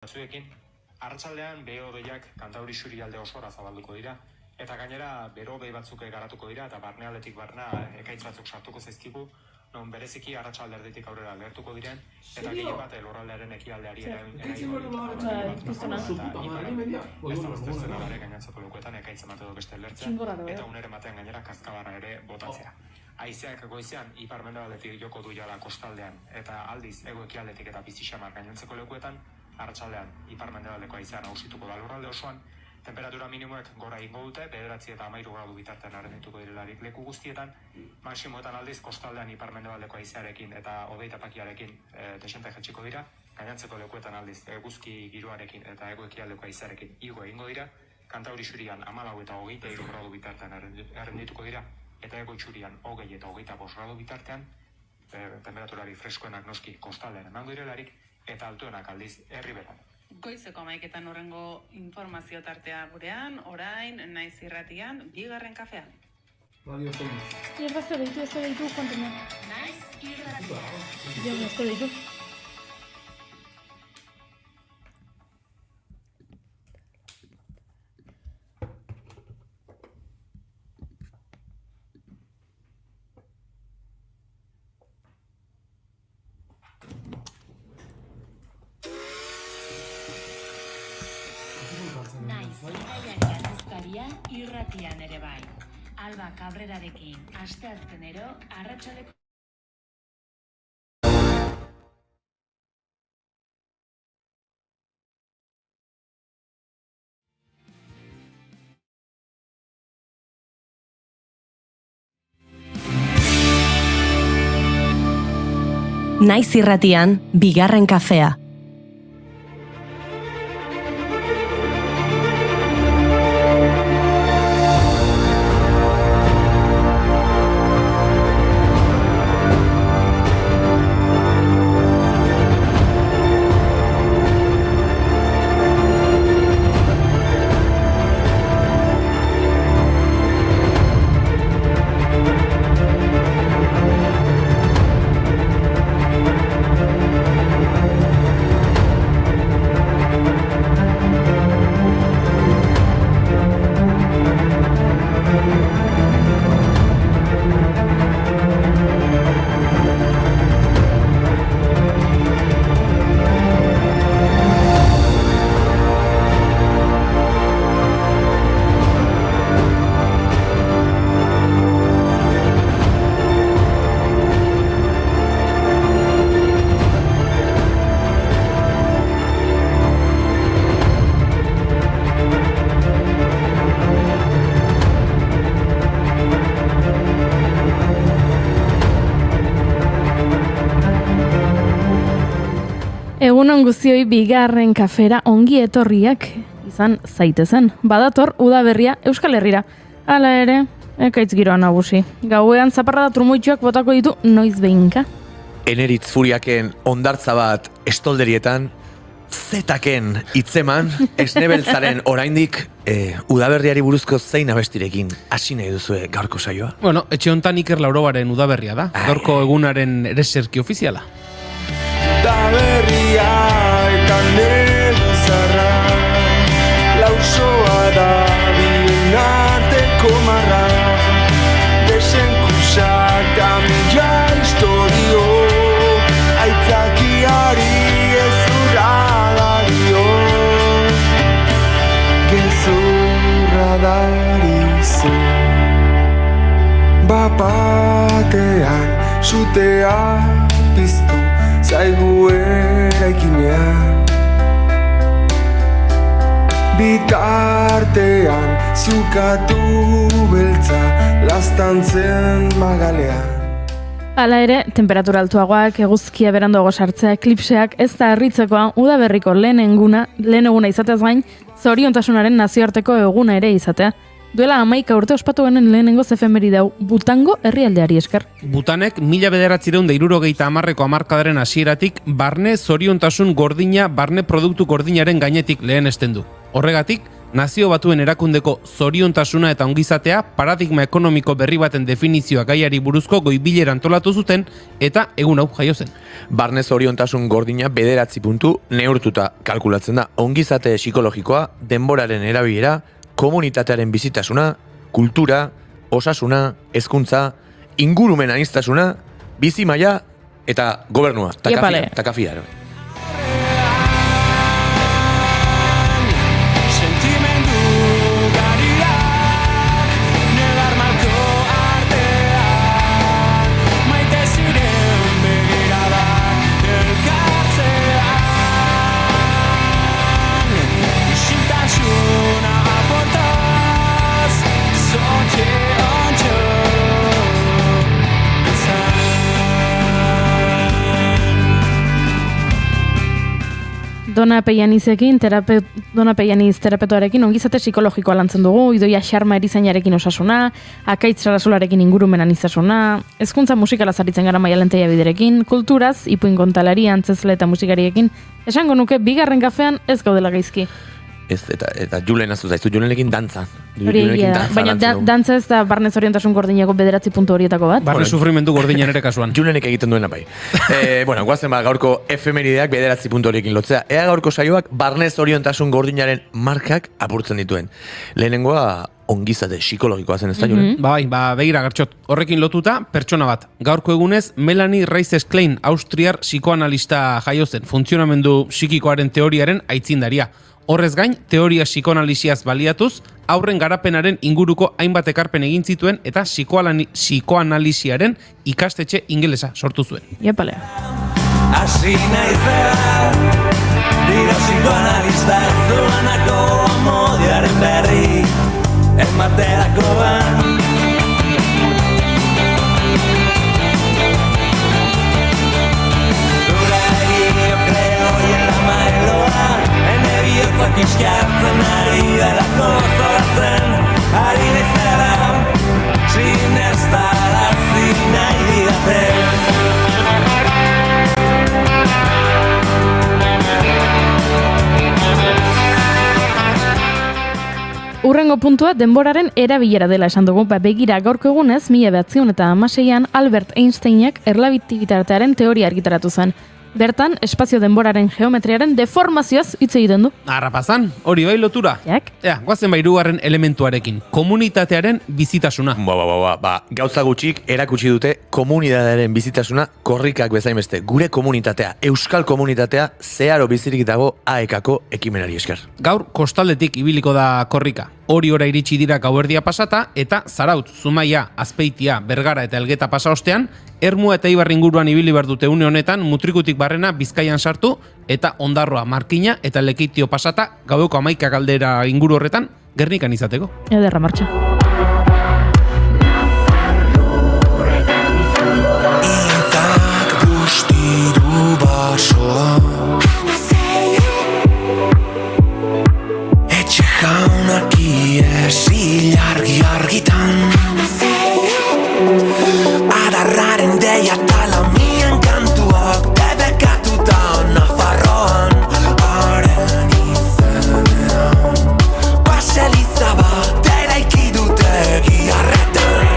Batzuekin, arratsaldean behe-hodeiak Kantauri isurialde osora zabalduko dira, eta gainera bero-hodei batzuk garatuko dira eta barnealdetik barna ekaitz batzuk sartuko zaizkigu, non bereziki arratsalderditik aurrera lehertuko diren, eta gehien bat lurraldearen ekialdeari gainatzeko lekuetan ekaitz emateko beste lertzea, eta uneren batean gainera kaskabarra ere botatzea. Haizeak goizean ipar-mendebaldetik joko du jada kostaldean, eta aldiz hego-ekialdetik eta Bizixamar gainontzeko lekuetan, arratsaldean ipar-mendebaldeko haizea nagusituko da lurralde osoan, temperatura minimoek gora egingo dute, 9 eta 13 gradu bitartean arendituko direlarik leku guztietan, maximoetan aldiz kostaldean ipar-mendebaldeko haizearekin eta hodei tapakiarekin desente jaitsiko dira, gainontzeko lekuetan aldiz eguzki giroarekin eta hego-ekialdeko haizearekin igo egingo dira, Kantauri isurian 14 eta 23 gradu bitartean arendituko dira, eta ego itxurian 20 eta 25 gradu bitartean, temperaturari freskoenak noski kostaldean emango direlarik, eta altuenak aldiz herriberan. Goizeko 11etan horrengo informazio tartea gurean, orain, naiz irratian, bigarren kafean. Radio Sonos. Esto deitu, kontena. Naiz irratian. Jo, esto deitu. Irratian ere bai. Alba Cabrerarekin asteazkenero arratsaldeko Naiz irratian, bigarren kafea. Egunon guztioi bigarren kafera ongi etorriak izan zaitezen. Badator udaberria Euskal Herrira. Hala ere, ekaitz giroa nagusi. Gauean zaparrada trumoitxoak botako ditu noiz behinka. Eneritz furiaken ondartza bat estolderietan, zetaken hitzeman, esnebeltzaren oraindik udaberriari buruzko zein abestirekin hasi nahi duzue gaurko saioa? Bueno, etxe hontan Iker Laurobaren udaberria da. Gaurko egunaren ereserki ofiziala. Udaberria eta nebuzarra, lausoa da bien arteko marra, desenkusak da mila historio, aitzakiari ezurra dario, gezurra darizu. Bapatean sutea piztu zaigu eraikinean, bitartean zukatu beltza laztantzen magalean. Hala ere, temperatura altuagoak, eguzkia beranduago sartzea, eklipseak ez da harritzekoa udaberriko lehen eguna izateaz gain, zoriontasunaren nazioarteko eguna ere izatea. Duela 11 urte ospatu genen lehenengo efemeri dau, Butango herrialdeari esker. Butanek 1970ko hamarkadaren hasieratik barne zoriontasun gordina, barne produktu gordinaren gainetik lehenesten du. Horregatik, Nazio Batuen Erakundeko zoriontasuna eta ongizatea paradigma ekonomiko berri baten definizioa gaiari buruzko goibilera antolatu zuten eta egun hau jaio zen. Barne zoriontasun gordina 9 puntu neurtuta kalkulatzen da. Ongizate psikologikoa, denboraren erabilera, komunitatearen bizitasuna, kultura, osasuna, hezkuntza, ingurumen aniztasuna, bizi maila eta gobernua, takafia. Dona Peianizekin, Dona Peianiz terapeutoarekin ongizate psikologikoa lantzen dugu, Idoia Xarma erizainarekin osasuna, Akaitz Sarasolarekin ingurumen aniztasuna, hezkuntza musikala zaritzen gara Maialen Biderekin, kulturaz, ipuin kontalari, antzezle eta musikariekin, esango nuke bigarren kafean ez gaudela gaizki. Ez, eta Julen azu zaizu, Julenekin dantza. Hori egia da, baina dantza ez da barne zoriontasun gordineko 9 puntu horietako bat. Barne sufrimendu gordinan ere kasuan. Julenek egiten duena bai. Bueno, guazen gaurko efemerideak 9 puntu horiekin lotzea. Ea gaurko saioak barne zoriontasun gordinaren markak apurtzen dituen. Lehenengoa ongizate psikologikoa zen ez da, Julen? Bai, begira Gartxot. Horrekin lotuta, pertsona bat. Gaurko egunez, Melanie Reisses-Klein, austriar psikoanalista jaio zen, funtzionamendu psikikoaren teoriaren aitzindaria. Horrez gain, teoria psikoanalisiaz baliatuz, aurren garapenaren inguruko hainbat ekarpen egin zituen eta psikoanalisiaren ikastetxe ingelesa sortu zuen. Iepalea. Hasi naizela, dira psikoanalista zuanako amodiaren berri, ematerakoan. Zura egin creo y en la mailoa, Biotzak iskartzen ari delako zoratzen, ari naizela, sinestarazi nahi didate. Urrengo puntua denboraren erabilera dela esan dugu, begira gaurko egunez 1916an Albert Einsteinek erlatibiitatearen teoria argitaratu zen. Bertan, espazio denboraren geometriaren deformazioaz hitz egiten du. Arrapazan, hori bai lotura. Jak? Guazen hirugarren elementuarekin, komunitatearen bizitasuna. Gauza gutxik erakutsi dute komunitatearen bizitasuna korrikak bezain beste. Gure komunitatea, euskal komunitatea, zeharo bizirik dago AEK-ko ekimenari esker. Gaur, kostaldetik ibiliko da korrika. Hori ora iritsi dira gauerdia pasata eta Zarautz, Zumaia, Azpeitia, Bergara eta Elgeta pasa ostean, Ermua eta Ibar inguruan ibili behar dute une honetan Mutrikutik barrena Bizkaian sartu eta Ondarroa, Markina eta Lekeitio pasata gaueko 11 galdera inguru horretan Gernikan izateko. Ederra martxa. Intzak bustidu basoa, etxe jaunak iesi argitan, adarraren deia talamian kantuak debekatuta Nafarroan, haren izenean baseliza bat eraiki dute giarretan.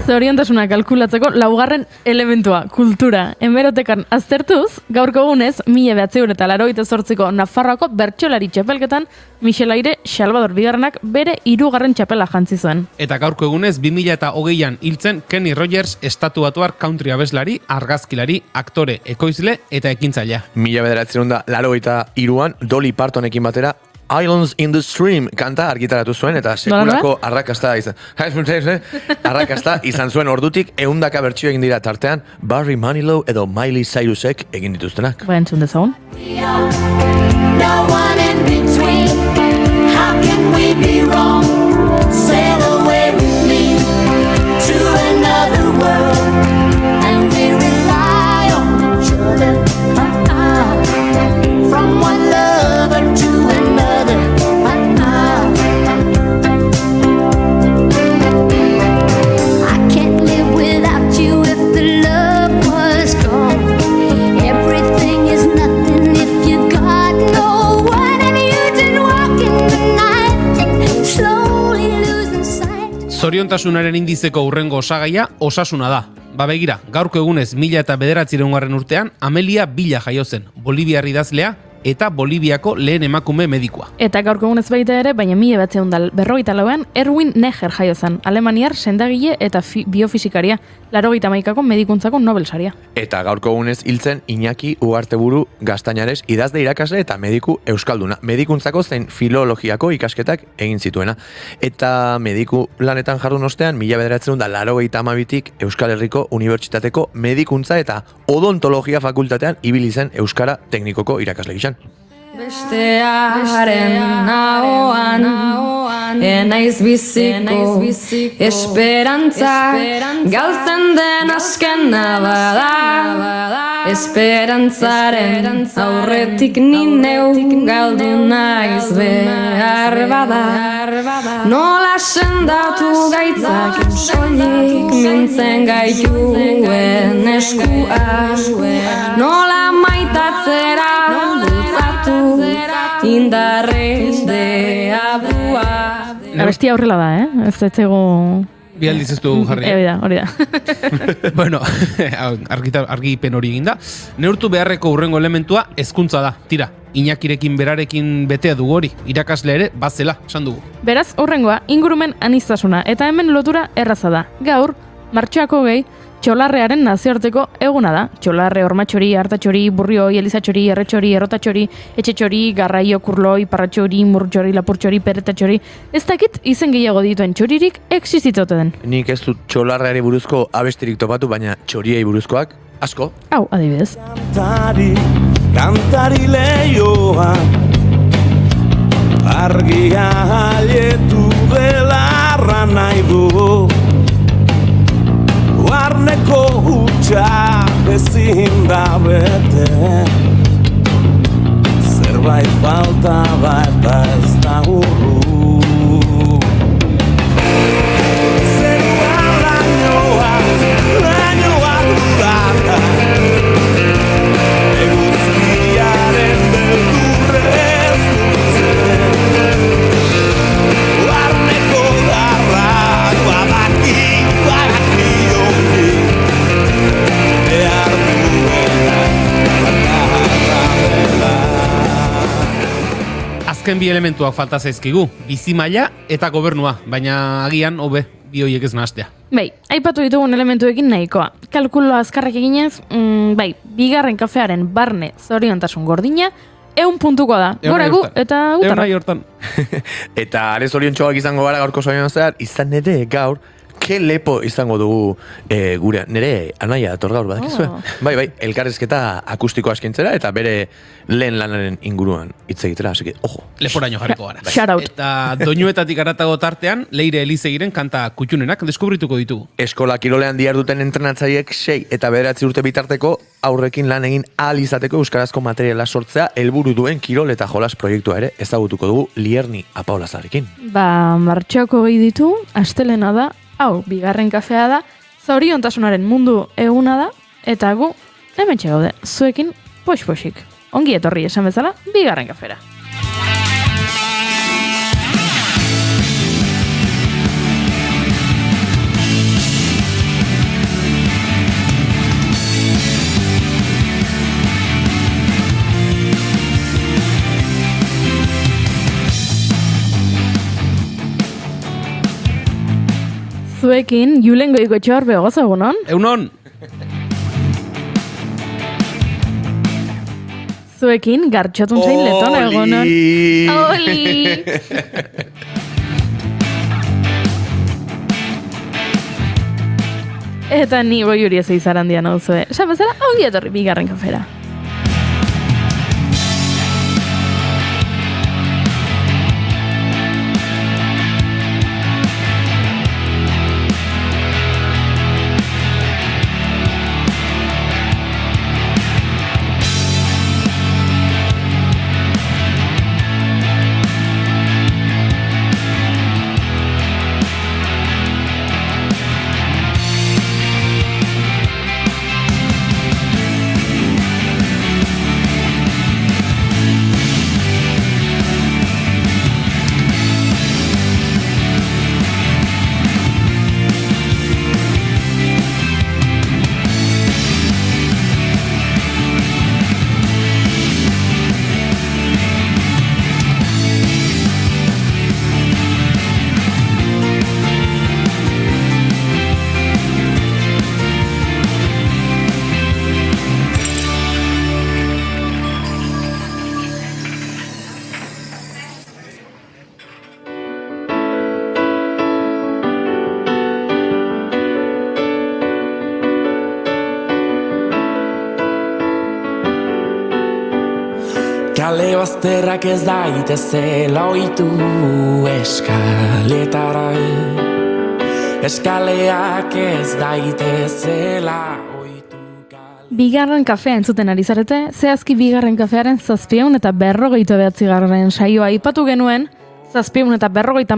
Zoriontasuna kalkulatzeko laugarren elementua, kultura. Hemerotekan aztertuz, gaurko egunez, 1988ko Nafarroako bertsolari txapelketan, Michel Aire Salvador Bigarrenak bere 3. txapela jantzi zuen. Eta gaurko egunez, 2020an hiltzen Kenny Rogers estatuatuar country abeslari, argazkilari, aktore, ekoizle eta ekintzailea. 1983an Dolly Partonekin batera Islands in the Stream kanta argitaratu zuen eta sekulako arrakasta izan zuen ordutik 100 bertsio egin dira tartean Barry Manilow edo Miley Cyrusek egin dituztenak. Entzun dezagun. No one in between. How can we be wrong? Sail away with me to another world, and we rely on each other. From one lover to another. I can't live without you if the love was gone. Every zoriontasunaren indizeko hurrengo osagaia osasuna da. Ba begira, gaurko egunez 1909 urtean Amelia Bila jaio zen, Boliviar idazlea eta Boliviako lehen emakume medikua. Eta gaurko egunez baita ere, baina 1954an Erwin Neher jaio zen, alemaniar sendagile eta biofisikaria, 81ko medikuntzako Nobel saria. Eta gaurko egunez hiltzen Iñaki Ugarteburu Gaztañares idazle irakasle eta mediku euskalduna. Medikuntzako zein filologiako ikasketak egin zituena. Eta mediku lanetan jardun ostean 1982tik Euskal Herriko Unibertsitateko medikuntza eta odontologia fakultatean ibili zen euskara teknikoko irakasle gizan. Bestearen nahoan enaiz biziko esperantza galtzen den askena bada esperantzaren aurretik ni neu galdu naiz behar bada nola sendatu gaitzak soilik mintzen gaituen eskua nola maitatzera indarrez de abua. Abestia horrela da, Ez etzego... Bi aldiz ez du jarri. Hori da. Bueno, argipen hori eginda. Neurtu beharreko hurrengo elementua hezkuntza da. Tira, Iñakirekin berarekin betea dugu hori. Irakasle ere bazela, esan dugu. Beraz, hurrengoa, ingurumen aniztasuna. Eta hemen lotura erraza da. Gaur, martxoak 20, Txolarrearen nazioarteko eguna da. Txolarre, ormatxori, hartatxori, burrioi, elizatxori, erretxori, errotatxori, etxetxori, garraio, kurloi, parratxori, murtxori, lapurtxori, peretatxori. Ez dakit izen gehiago dituen txoririk existitote den. Nik ez dut txolarreari buruzko abestirik topatu, baina txoriei buruzkoak asko. Hau, adibidez. Kantari lehioa argia haietu belarra nahi du Barneko hutsa ezin da bete Zerbait falta eta ez da urru Zeruan lainoa dudata Eguzkiaren berdurrez dutzen Barneko garrak badaki Azken bi elementuak falta zaizkigu, bizimaila eta gobernua, baina agian hobe bi horiek ez nahastea. Bai, aipatu ditugun elementuekin nahikoa. Kalkulo azkarrak eginez, bigarren kafearen barne zoriontasun gordina, 100 puntukoa da. Gora gu eta gutarra. Hortan. Eta are zoriontxoak izango gara gaurko zorioan zehar, izan ere gaur, ke lepo izango dugu gure, nire anaia dator gaur badakizue. Bai, elkarrezketa akustiko askintzera eta bere lehen lanaren inguruan hitz egitera, así que, ojo. Leporaino jarriko gara. Shout out. Eta doinuetatik aratago tartean, Leire Elizegiren kanta kutxunenak deskubrituko ditugu. Eskola kirolean diharduten entrenatzaileek 6 eta 9 urte bitarteko aurrekin lan egin ahal izateko euskarazko materiala sortzea helburu duen kirol eta jolas proiektua ere ezagutuko dugu Lierni Apaolazarekin. Martxoako 20 ditu, astelena da, hau, bigarren kafea da, zoriontasunaren mundu eguna da, eta gu, hemen txegaude, zuekin pox-poxik. Ongi etorri esan bezala, bigarren kafera. Zuekin, Julen Goikoetxear begoz egunon? Egunon! Zuekin, Gartxotun zein leton egunon? Oli! Eta ni boi huri ez eizaran dian hau zue. Esan bezala, ongi etorri bigarren kafera. Kale bazterrak ez daitezela oitu eskaletara Eskaleak ez daitezela oitu Bigarren kafea entzuten ari zarete, zehazki bigarren kafearen 759. saioa aipatu genuen, 750.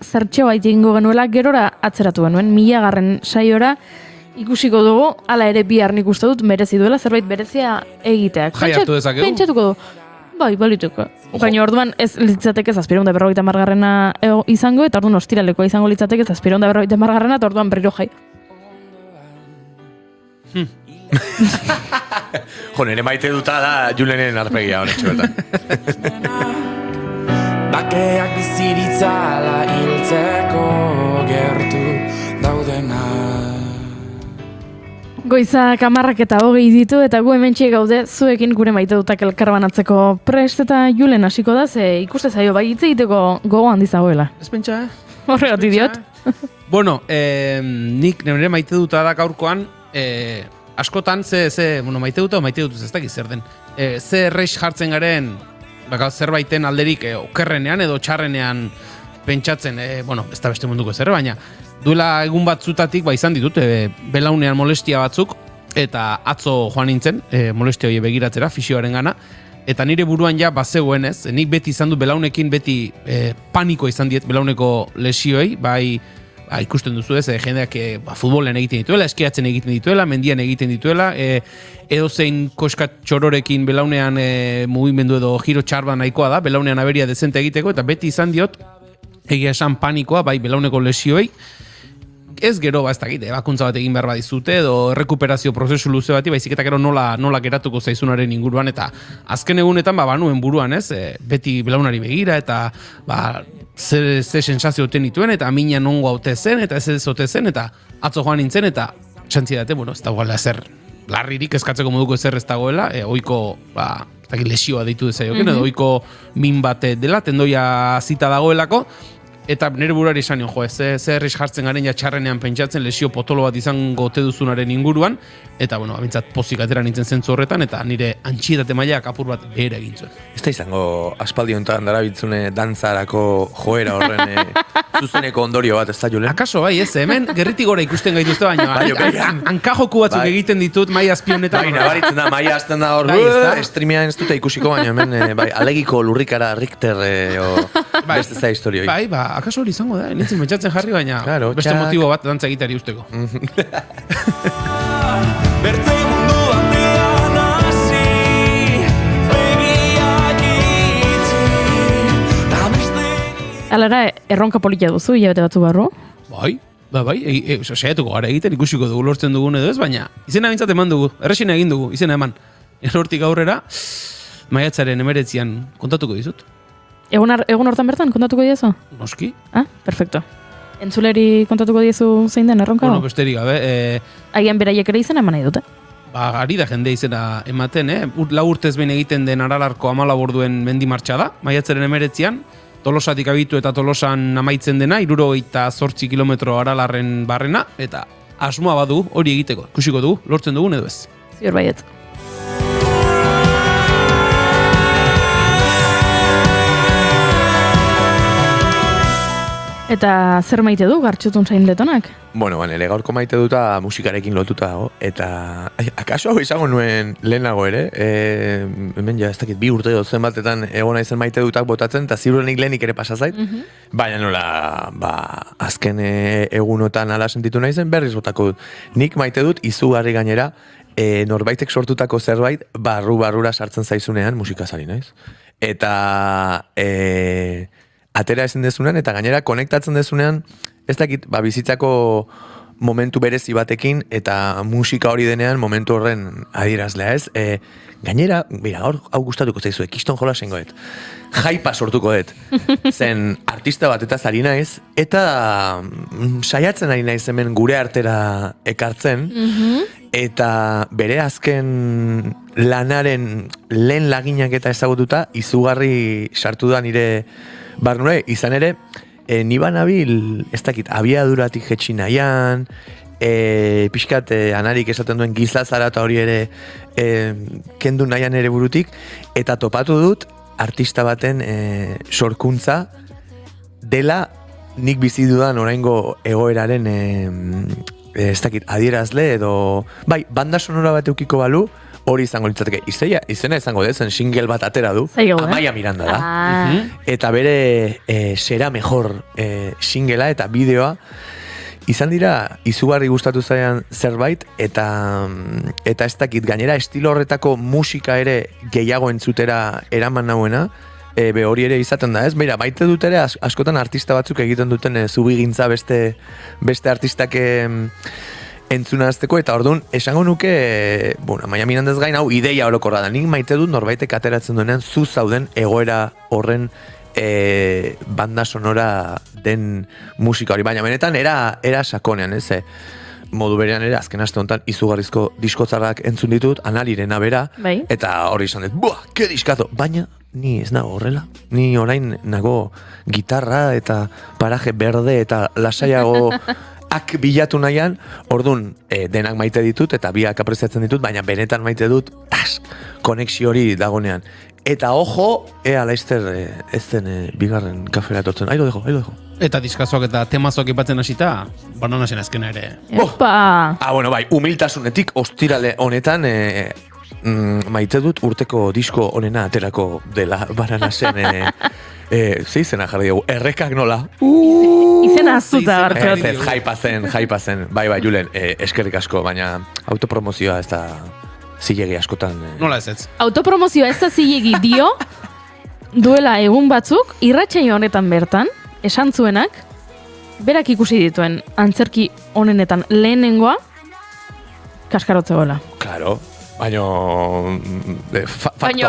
zertxeo egingo genuela, gerora atzeratu genuen, 1000. saiora ikusiko dugu, hala ere bihar nik uste dut merezi duela zerbait berezia egiteak. Jai hartu dezakegu? Pentsatuko du. Bai, balituko. Baina orduan ez litzateke 750. izango, eta orduan ostiralekoa izango litzateke 750. eta orduan berriro jai. Jo, nire maite duta da Julenen arpegia honetxo bertan. Bakeak biziritzala hiltzeko gertu daudena Goizak 10:20 ditu eta gu hementxe gaude zuekin gure maite dutak elkarbanatzeko prest eta Julen hasiko da, ze ikuste zaio bai hitz egiteko gogo handi zagoela. Ez pentsa, Horregatik diot. Bueno, nik nire maite duta da gaurkoan, askotan, bueno, maite duta o maite dutuz ez dakit zer den. Ze errex jartzen garen, zerbaiten alderik okerrenean edo txarrenean pentsatzen, bueno, ez da beste munduko zer, baina duela egun batzutatik izan ditut, belaunean molestia batzuk, eta atzo joan nintzen, molestia hori begiratzera, fisioaren gana, eta nire buruan ja bazegoen ez, nik beti izan dut belaunekin beti paniko izan diet belauneko lesioei, ikusten duzu ez, jendeak futbolean egiten dituela, eskiatzen egiten dituela, mendian egiten dituela, edo zein koskat txororekin belaunean mugimendu edo giro txarba nahikoa da, belaunean aberia dezente egiteko, eta beti izan diot, egia esan panikoa, bai belauneko lesioei, ez gero, ez dakit, ebakuntza bat egin behar badizute, edo rekuperazio prozesu luze bati, baizik eta gero nola geratuko zaizunaren inguruan, eta azken egunetan, banuen buruan, ez, beti belaunari begira, eta ze sensazio oten dituen, eta mina nongo haute zen, eta ez ote zen, eta atzo joan nintzen, eta txantziedate, bueno, ez dagoela ezer larririk, eskatzeko moduko ezer ez dagoela, oiko, lesioa deitu dezaioken, edo oiko min bat dela, tendoia zita dagoelako, eta nire buruari esan jo, ze erriz jartzen garen ja txarrenean pentsatzen lesio potolo bat izango ote duzunaren inguruan, eta, bueno, abintzat pozik atera nintzen zentzu horretan, eta nire antxietate mailak apur bat behera egin zuen. Ez da izango aspaldi honetan darabitzune dantzarako joera horren zuzeneko ondorio bat, ez da, Julen? Akaso, bai, ez, hemen gerritik gora ikusten gaituzte, baina hankajoku batzuk egiten ditut maia azpionetan. Bai, nabaritzen da, maia azten da hor, streamean ez dute ikusiko, baina hemen, bai, alegiko lurrikara Richter, beste za historioi. Bai, akaso hori izango da, nintzen mentxatzen jarri, baina beste motibo bat dantza egiteari usteko. Bertze mundu batean hasi begiak itxi ta beste Alara, erronka politia duzu, hilabete batzu barru? Bai, saiatuko gara egiten, ikusiko dugu lortzen dugun edo ez, baina izena bintzat eman dugu, errexina egin dugu, izena eman. Hortik aurrera, maiatzaren 19an kontatuko dizut. Egun hortan bertan kontatuko diezu? Noski. Perfecto. Entzuleri kontatuko diezu zein den erronka? Bueno, besterik gabe. Agian beraiek ere izena eman nahi dute. Ari da jende izena ematen, lau urtez behin egiten den Aralarko 14 orduen mendi martxa da, maiatzaren 19an, Tolosatik abitu eta Tolosan amaitzen dena, 78 kilometro Aralarren barrena, eta asmoa badu hori egiteko. Ikusiko dugu, lortzen dugun edo ez. Ziur baiet. Eta zer maite du Gartxotun zain letonak? Bueno, nire gaurko maite duta musikarekin lotuta dago, eta akaso hau izango nuen lehenago ere, hemen ja ez dakit 2 urte zen batetan egona izen maite dutak botatzen, eta zirurenik lehenik ere pasazait, baina nola, azken egunotan ala sentitu nahi zen berriz botako dut. Nik maite dut izugarri gainera, norbaitek sortutako zerbait barrura sartzen zaizunean musikazari naiz. Eta atera ezin dezunean, eta gainera konektatzen dezunean, ez dakit, bizitzako momentu berezi batekin, eta musika hori denean momentu horren adierazlea ez. Gainera, hau gustatuko zaizu, Kiston Jolasengoet, jaipa sortuko dut, zen artista bat eta zari naiz, eta saiatzen ari naiz hemen gure artera ekartzen, eta bere azken lanaren lehen laginak eta ezagututa, izugarri sartu da nire barnure, izan ere, ni banabil, ez dakit, abiaduratik jetxi nahian, pixkat anarik esaten duen gizazara eta hori ere kendu nahian ere burutik, eta topatu dut artista baten sorkuntza dela nik bizi dudan oraingo egoeraren ez dakit, adierazle edo bai, banda sonora bat eukiko balu, hori izango litzateke. Izena izango dezen single bat atera du, Amaia Miranda da. Eta bere Será Mejor singlea eta bideoa izan dira izugarri gustatu zaian zerbait, eta ez dakit, gainera estilo horretako musika ere gehiago entzutera eraman nauena, hori ere izaten da, ez? Beira, maite dut ere askotan artista batzuk egiten duten zubigintza beste artistak entzunazteko, eta orduan esango nuke, Amaia Mirandez gain hau ideia orokorra da. Nik maite dut norbaitek ateratzen duenean zu zauden egoera horren banda sonora den musika hori, baina benetan era sakonean, ez? Modu berean ere, azken aste honetan izugarrizko diskotzarrak entzun ditut, Analirena bera, eta hori izan dut, ke diskazo! Baina, ni ez nago horrela. Ni orain nago gitarra eta paraje berde eta lasaiago ak bilatu nahian, orduan denak maite ditut eta biak apreziatzen ditut, baina benetan maite dut, konexio hori dagonean. Eta ojo, ea laizter ez den bigarren kafera etortzen. Ahí lo dejo. Eta diskazoak eta temazoak ipatzen hasita, Bananasen azkena ere. Bueno, bai, humiltasunetik ostirale honetan maite dut urteko disko honena aterako dela Bananasen ze izena jarri dugu, errekak nola? Izena azuta gartxot. Ez, jaipa zen. Bai, Julen, eskerrik asko, baina autopromozioa ez da zilegi askotan. Nola ez? Autopromozioa ez da zilegi dio, duela egun batzuk, irratsaio honetan bertan, esan zuenak, berak ikusi dituen antzerki honenetan lehenengoa, kaskarotzegoela. Claro. Baina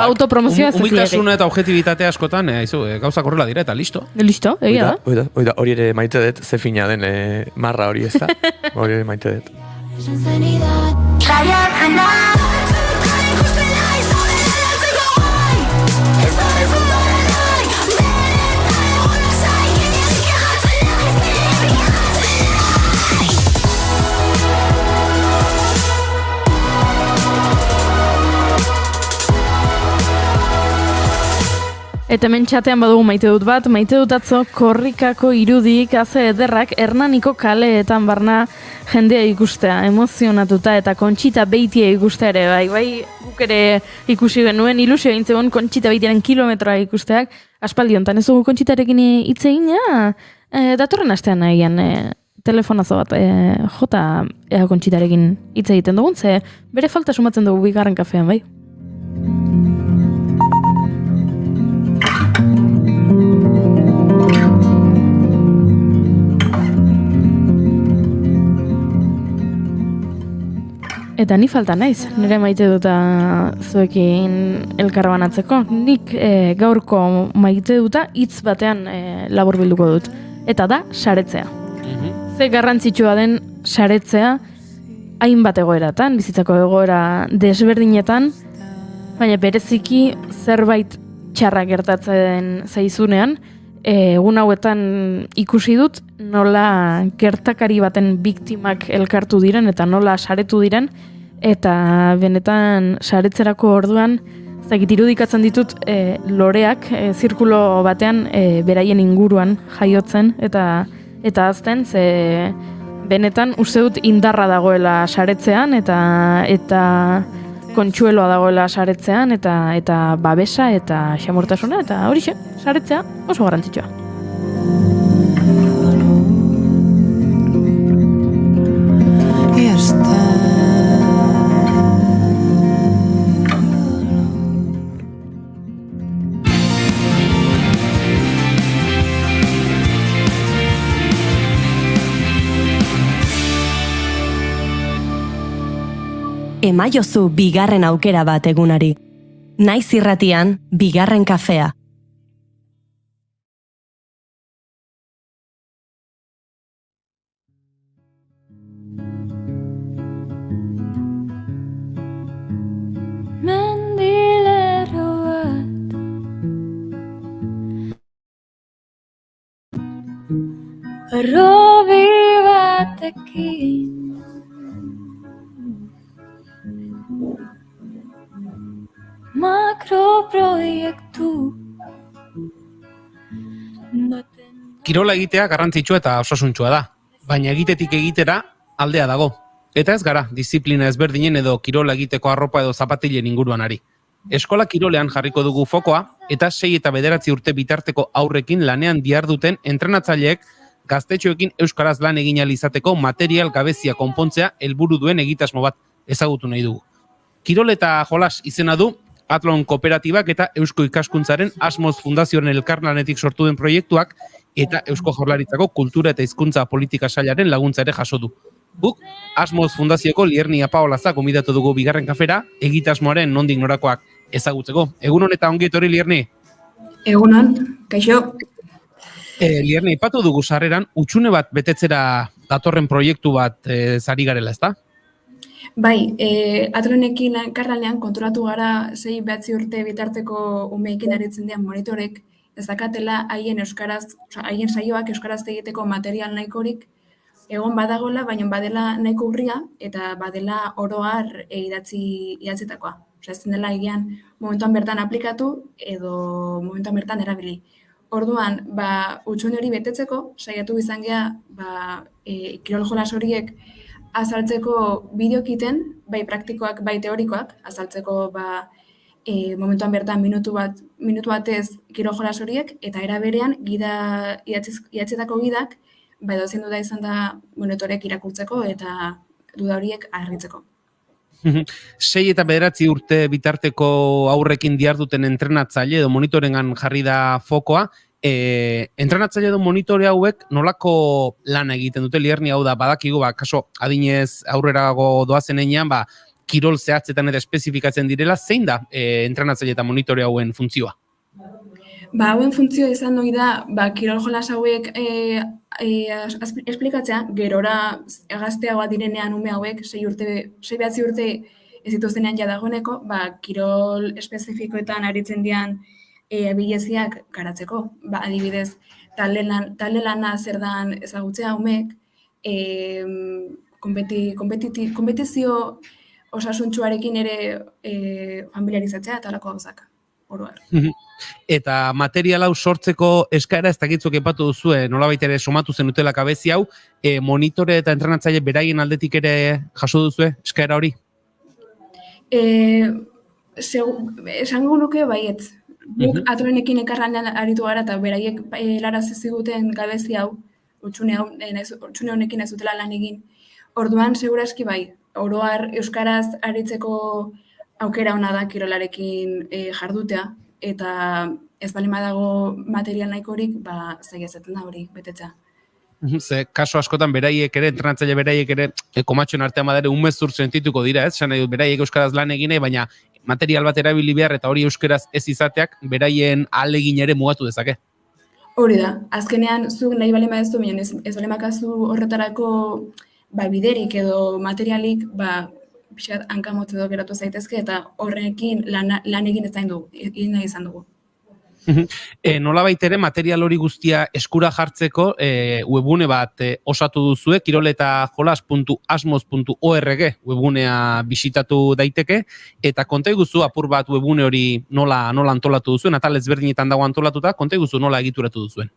autopromozioa ez da zilegi. Humiltasuna eta objetibitate askotan, gauzak horrela dira eta listo. Listo, egia da. Oida, hori ere maite dut, ze fina den marra hori ez da. Hori ere maite dut. Eta hemen txatean badugu maite dut atzo korrikako irudik haze ederrak Hernaniko kaleetan barna jendea ikustea, emozionatuta eta Kontxita Beitia ikustea ere, bai guk ere ikusi genuen, ilusio egin zegoen Kontxita Beitiaren kilometroa ikusteak, aspaldi hontan ez dugu Kontxitarekin hitz egina, datorren astean egian telefonazo bat jota Kontxitarekin hitz egiten dugun, ze bere falta sumatzen dugu bigarren kafean, bai? Eta ni falta naiz, nire maite duta zuekin elkarbanatzeko. Nik gaurko maite duta hitz batean labur bilduko dut. Eta da, saretzea. Ze garrantzitsua den saretzea hainbat egoeratan, bizitzako egoera desberdinetan, baina bereziki zerbait txarra gertatzen zaizunean, egun hauetan ikusi dut nola gertakari baten biktimak elkartu diren eta nola saretu diren, eta benetan saretzerako orduan zakit irudikatzen ditut loreak zirkulo batean beraien inguruan jaiotzen eta azten, ze benetan uste dut indarra dagoela saretzean eta kontsueloa dagoela saretzean eta babesa eta xamurtasuna eta horixe, saretzea oso garrantzitsua. Emaiozu bigarren aukera bat egunari. Naiz irratian, bigarren kafea. Mendilero bat Robi batekin makroproiektu. Kirola egitea garrantzitsua eta osasuntsua da, baina egitetik egitera aldea dago. Eta ez gara, disiplina ezberdinen edo kirola egiteko arropa edo zapatilen inguruan ari. Eskola kirolean jarriko dugu fokoa, eta 6 eta 9 urte bitarteko aurrekin lanean diharduten entrenatzaileek gaztetxoekin euskaraz lan egin ahal izateko material gabezia konpontzea helburu duen egitasmo bat ezagutu nahi dugu. Kirol eta jolas izena du Atlon Kooperatibak eta Eusko Ikaskuntzaren Asmoz Fundazioaren elkarlanetik sortu den proiektuak eta Eusko Jaurlaritzako Kultura eta Hizkuntza Politika Sailaren laguntza ere jaso du. Guk Asmoz Fundazioko Lierni Apaolaza gonbidatu dugu bigarren kafera egitasmoaren nondik norakoak ezagutzeko. Egunon eta ongi etorri Lierni. Egunon, kaixo. Lierni, aipatu dugu sarreran hutsune bat betetzera datorren proiektu bat zari garela, ezta? Bai, Atlonekin elkarlanean kontrolatu gara 6-9 urte bitarteko umeekin aritzen dian monitorek ez dakatela haien saioak euskaraz egiteko material nahikorik egon badagola, baina badela nahiko urria eta badela oro har idatzitakoa. Osea, ez dela egian momentuan bertan aplikatu edo momentuan bertan erabili. Orduan, hutsune hori betetzeko saiatu izan gea, kirol jolas horiek azaltzeko bideokiten, bai praktikoak, bai teorikoak, azaltzeko momentuan bertan minutu batez kirol jolas horiek, eta era berean idatzetako gidak, edozein duda izan da monitorek irakurtzeko eta duda horiek argitzeko. 6 eta 9 urte bitarteko aurrekin diharduten entrenatzaile edo monitorengan jarri da fokoa. Entrenatzaile edo monitore hauek nolako lan egiten dute Lierni, hau da, badakigu, kaso adinez aurrerago doazen heinean, kirol zehatzetan eta espezifikatzen direla, zein da entrenatzaile eta monitore hauen funtzioa? Hauen funtzioa izan doi da, kirol jolas hauek esplikatzea, gerora gazteagoa direnean ume hauek, 6-9 urte ez dituztenean jadagoneko, kirol espezifikoetan aritzen dian bileziak garatzeko. Adibidez, talde lana zer dan ezagutzea umeek, kompetizio osasuntsuarekin ere familiarizatzea eta alako gauzak, oroar. Eta material hau sortzeko eskaera ez dakitzuk epatu duzue, nolabait ere somatu zenutela kabezi hau, monitore eta entrenatzaile beraien aldetik ere jaso duzue eskaera hori? Esango nuke baietz. Guk Atlonekin elkarlanean aritu gara eta beraiek helarazi ziguten gabezi hau, hutsune honekin ez dutela lan egin. Orduan segurazki bai, oro har euskaraz aritzeko aukera ona da kirolarekin jardutea, eta ez baldin badago material nahikorik, zaila izaten da hori betetzea. Ze, kaso askotan beraiek ere, entrenatzaile beraiek ere, komatxoen artean badare umezur sentituko dira, ez? Esan nahi dut, beraiek euskaraz lan egine, baina material bat erabili behar eta hori euskaraz ez izateak, beraien ahalegin ere mugatu dezake. Hori da, azkenean zuk nahi baldin badezu, baina ez baldin bakazu horretarako biderik edo materialik, pixkat hankamotz edo geratu zaitezke eta horrekin lan egin nahi izan dugu. Nolabait ere material hori guztia eskura jartzeko webgune bat osatu duzue, kiroletajolas.asmoz.org webgunea bisitatu daiteke, eta konta iguzu apur bat webgune hori nola antolatu duzuen, atal ezberdinetan dago antolatuta, konta iguzu nola egituratu duzuen.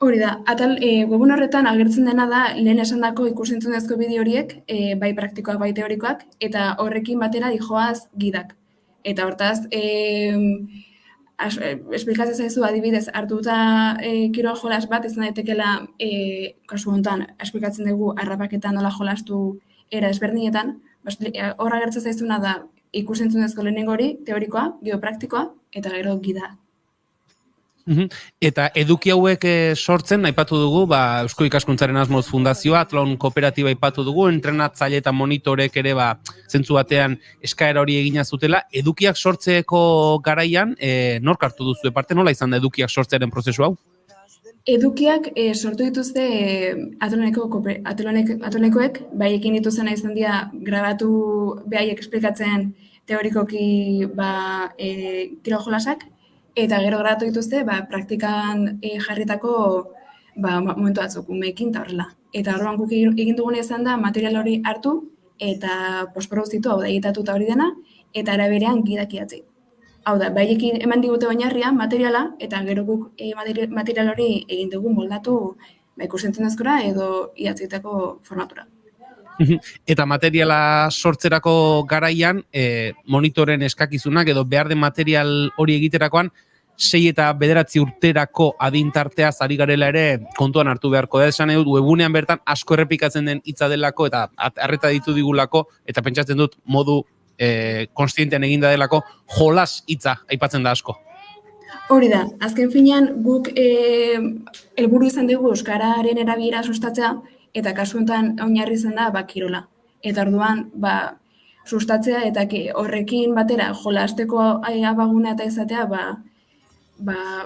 Hori da, atal webun horretan agertzen dena da lehen esandako ikusentzunezko bideo horiek, bai praktikoak, bai teorikoak, eta horrekin batera dijoaz gidak. Eta hortaz, esplikatzen zaizu adibidez hartuta kirol jolas bat izan daitekela kasu honetan esplikatzen dugu harrapaketan nola jolastu era ezberdinetan, horra agertzen zaizuna da ikusentzunezko lehenengo hori, teorikoa, gero praktikoa, eta gero gida. Eta eduki hauek sortzen, aipatu dugu, Eusko Ikaskuntzaren Asmoz Fundazioa, Atlon Kooperatiba aipatu dugu, entrenatzaile eta monitorek ere zentzu batean eskaera hori egina zutela. Edukiak sortzeko garaian, nork hartu duzu parte, nola izan da edukiak sortzearen prozesu hau? Edukiak sortu dituzte Atlonekoek, ekin dituzena izan dira grabatu behaiek esplikatzen teorikoki kirol jolasak, eta gero grabatu dituzte praktikan jarritako momentu batzuk umeekin eta horrela. Eta horrean guk egin dugune izan da material hori hartu eta postproduzitu hau da editatu eta hori dena, eta araberean gidak idatzi. Hau da, baiekin eman digute oinarria, materiala, eta gero guk material hori egin dugu moldatu ikusentzunezkora edo idatzitako formatura. Eta materiala sortzerako garaian, monitoren eskakizunak edo behar den material hori egiterakoan, 6 eta 9 urterako adintarteaz ari garela ere kontuan hartu beharko da. Esan dut, webunean bertan asko errepikatzen den hitza delako eta arreta ditu digulako, eta pentsatzen dut modu konstientean eginda delako, jolas hitza aipatzen da asko. Hori da, azken finean guk helburu izan dugu euskararen erabilera sustatzea, eta kasu honetan oinarri izan da kirola. Eta orduan sustatzea eta horrekin batera jolasteko abagunea eta izatea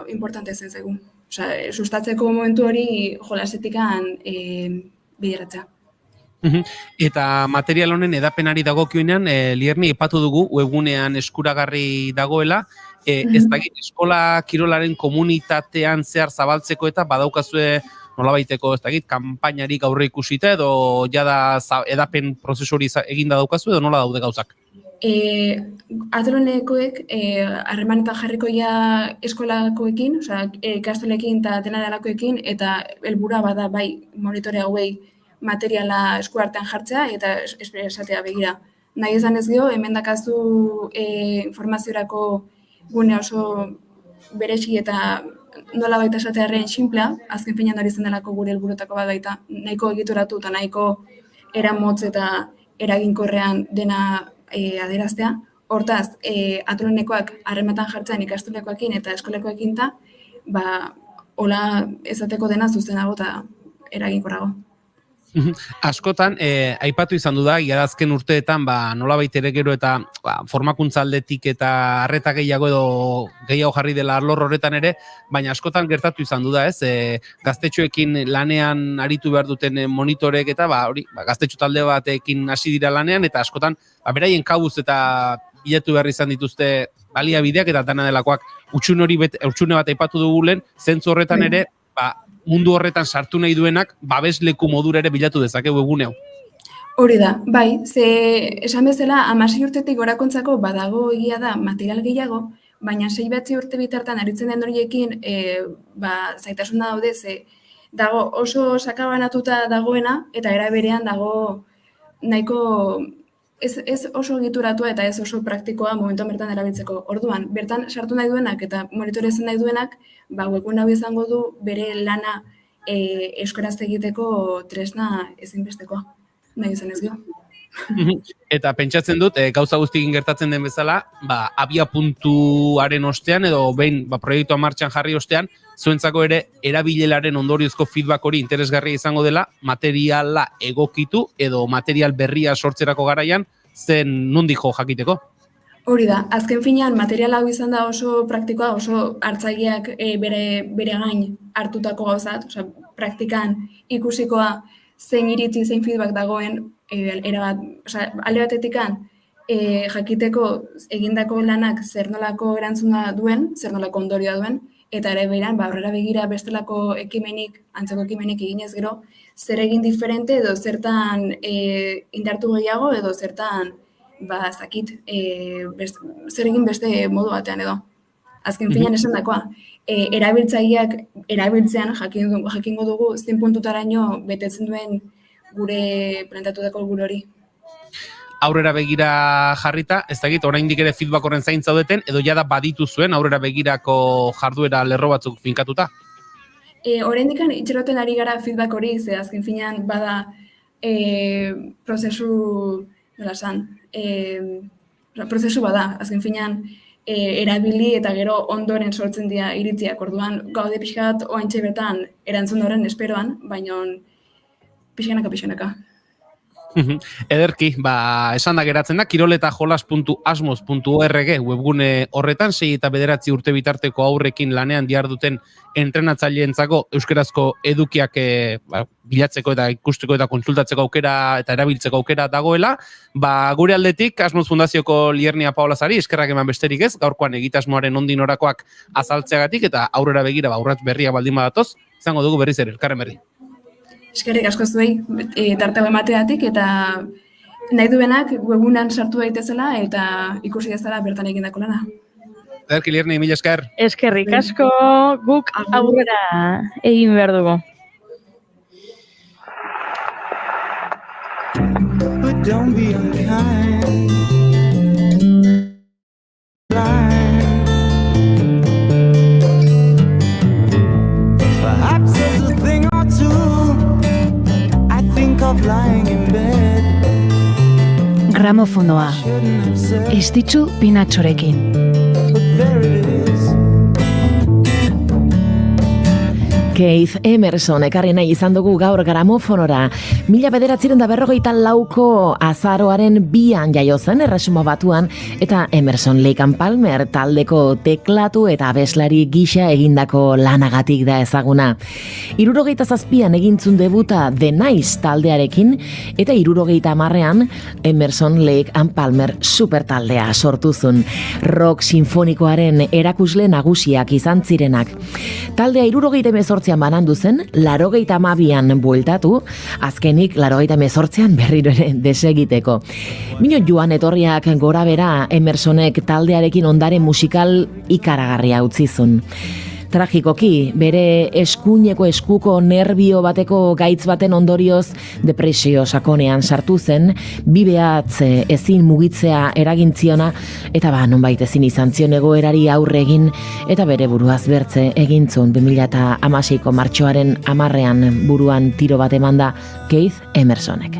importante zen zaigu. Osea, sustatzeko momentu hori jolasetikan bideratzea. Eta material honen edapenari dagokionean, Lierni aipatu dugu webgunean eskuragarri dagoela, ez dakit eskola kirolaren komunitatean zehar zabaltzeko eta badaukazue nolabaiteko, ez dakit, kanpainarik aurre ikusita edo jada edapen prozesu hori eginda daukazu edo nola daude gauzak? Atlonekoek harremanetan jarriko ja eskolakoekin, osea, ikastolekin eta dena delakoekin, eta helburua bada bai monitore hauei materiala eskuartean jartzea eta esatea begira. Nahi izan ez gero, hemen dakazu informaziorako gune oso berezi eta nola baita esatearen simplea, azken finean hori izan delako gure helburutako bat baita, nahiko egituratu eta nahiko eramotz eta eraginkorrean dena adieraztea. Hortaz, atlonekoak harremanetan jartzean ikastolekoekin eta eskolekoekin hola ezateko dena zuzenago eta eraginkorrago. Askotan, aipatu izan du da, iadazken urteetan, nolabait ere gero eta formakuntza aldetik eta arreta gehiago edo gehiago jarri dela arlor horretan ere, baina askotan gertatu izan du da, ez? Gaztetxoekin lanean aritu behar duten monitorek eta gaztetxo talde batekin hasi dira lanean, eta askotan, beraien kabuz eta bilatu behar izan dituzte baliabideak eta dana delakoak utxune bat aipatu dugu lehen, zentzu horretan ere, mundu horretan sartu nahi duenak babesleku modura ere bilatu dezake webgune hau. Hori da, bai, ze esan bezala 16 urtetik gorakontzako badago egia da material gehiago, baina 6-9 urte bitartan aritzen den horiekin zaitasuna daude, ze dago oso sakabanatuta dagoena eta era berean dago nahiko ez oso egituratua eta ez oso praktikoa momentu bertan erabiltzeko. Orduan, bertan sartu nahi duenak eta monitorezen nahi duenak, webgune hau izango du bere lana euskaraz egiteko tresna ezinbestekoa. Nahi izan ez gero. Eta pentsatzen dut, gauza guztikin gertatzen den bezala, abia puntuaren ostean edo behin proiektua martxan jarri ostean, zuentzako ere erabilelaren ondoriozko feedback hori interesgarria izango dela, materiala egokitu edo material berria sortzerako garaian, zen nondik jo jakiteko? Hori da, azken finean material hau izan da oso praktikoa, oso hartzaileak bere gain hartutako gauzat, osea, praktikan ikusikoa zein iritzi, zein feedback dagoen, alde batetikan jakiteko egindako lanak zer nolako erantzuna duen, zer nolako ondorioa duen, eta ere beran, aurrera begira bestelako ekimenik, antzeko ekimenik eginez gero, zer egin diferente edo zertan indartu gehiago edo zertan zer egin beste modu batean edo. Azken finean esan dakoa, erabiltzaileak erabiltzean jakingo dugu zein puntutaraino betetzen duen gure planteatutako helburu hori. Aurrera begira jarrita, ez dakit, oraindik ere feedback horren zain zaudeten, edo jada baditu zuen aurrera begirako jarduera lerro batzuk finkatuta? Oraindik itxaroten ari gara feedback hori, ze azken finean bada prozesu, prozesu bada, azken finean erabili eta gero ondoren sortzen dira iritziak, orduan gaude pixka bat oaintxe bertan erantzun horren esperoan, baina pixkanaka. Ederki, esan da geratzen da, kiroletajolas.asmos.org webgune horretan, 6 eta 9 urte bitarteko aurrekin lanean diharduten entrenatzaileentzako euskarazko edukiak bilatzeko eta ikusteko eta kontsultatzeko aukera eta erabiltzeko aukera dagoela. Gure aldetik, Asmos Fundazioko Liernia Paolazari, eskerrak eman besterik ez, gaurkoan egitasmoaren ondin orakoak azaltzeagatik eta aurrera begira urrats berria baldin badatoz, izango dugu berriz ere, elkarren berri. Eskerrik asko zuei tartego emateatik eta nahi duenak webunean sartu daitezela eta ikusi dezala bertan egindako lana. Ederki Lierne, mila esker. Eskerrik asko, guk aurrera egin behar dugu. But don't be unkind. Perhaps there's a thing or two I think of lying in bed. Gramofonoa, Estitzu Pinatxorekin. But there it is. Keith Emerson ekarri nahi izan dugu gaur gramofonora. 1954ko azaroaren 2an jaio zen Erresuma Batuan eta Emerson Lake and Palmer taldeko teklatu eta abeslari gisa egindako lanagatik da ezaguna. 77an egintzun debuta The Nice taldearekin eta 70an Emerson Lake and Palmer super taldea sortuzun. Rock sinfonikoaren erakusle nagusiak izan zirenak. Taldea 78an banandu zen, 82an bueltatu, azkenik 88an berriro ere desegiteko. Mino joan etorriak gora bera Emersonek taldearekin ondare musikal ikaragarria utzizun. Tragikoki, bere eskuineko eskuko nerbio bateko gaitz baten ondorioz depresio sakonean sartu zen, bibeatz ezin mugitzea eragintziona, eta nonbait ezin izan zion egoerari aurre egin, eta bere buruaz bertze egintzun 2016ko martxoaren 10ean buruan tiro bat emanda Keith Emersonek.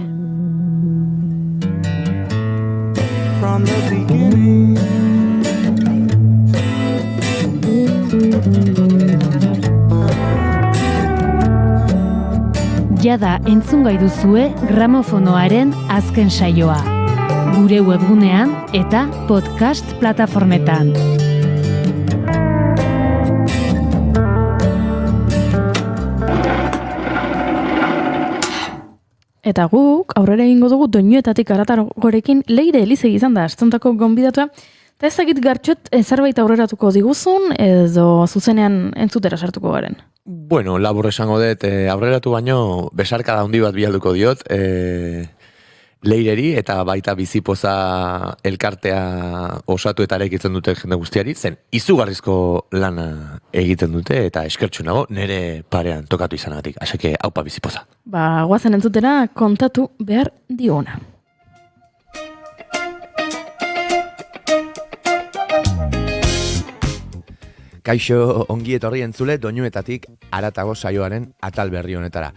From the beginning. Jada entzungai duzue gramofonoaren azken saioa. Gure webgunean eta podcast plataformetan. Eta guk aurrera egingo dugu doinuetatik aratagorekin Leire Elizegi izan da astontako gonbidatua. Eta ez dakit Gartxot zerbait aurreratuko diguzun edo zuzenean entzutera sartuko garen? Bueno, labur esango dut, aurreratu baino besarkada handi bat bialduko diot, Leireri eta baita bizipoza elkartea osatu eta eraikitzen dute jende guztiari, zen izugarrizko lana egiten dute eta eskertsu nago nire parean tokatu izanagatik, aseke haupa bizipoza. Guazen entzutera kontatu behar diona. Kaixo, ongi etorri entzule doinuetatik aratago saioaren atal berri honetara.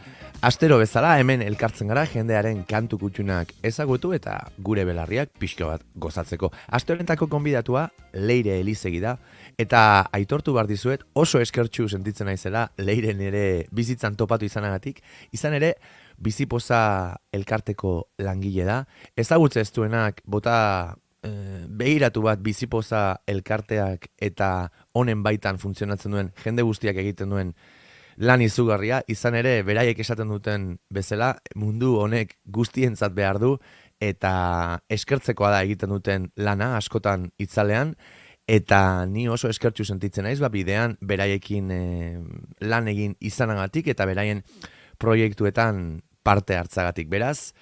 Astero bezala hemen elkartzen gara jendearen kantu kutxunak ezagutu eta gure belarriak pixko bat gozatzeko. Aste honetako konbidatua Leire Elizegi da eta aitortu behar dizuet oso eskertsu sentitzen naizela Leiren ere bizitzan topatu izanagatik, izan ere bizipoza elkarteko langile da. Ezagutze ez duenak bota behiratu bat bizipoza elkarteak eta honen baitan funtzionatzen duen jende guztiak egiten duen lan izugarria, izan ere beraiek esaten duten bezala mundu honek guztientzat behar du eta eskertzekoa da egiten duten lana askotan itzalean eta ni oso eskertsu sentitzen naiz bidean beraiekin lan egin izanagatik eta beraien proiektuetan parte hartzagatik. Beraz,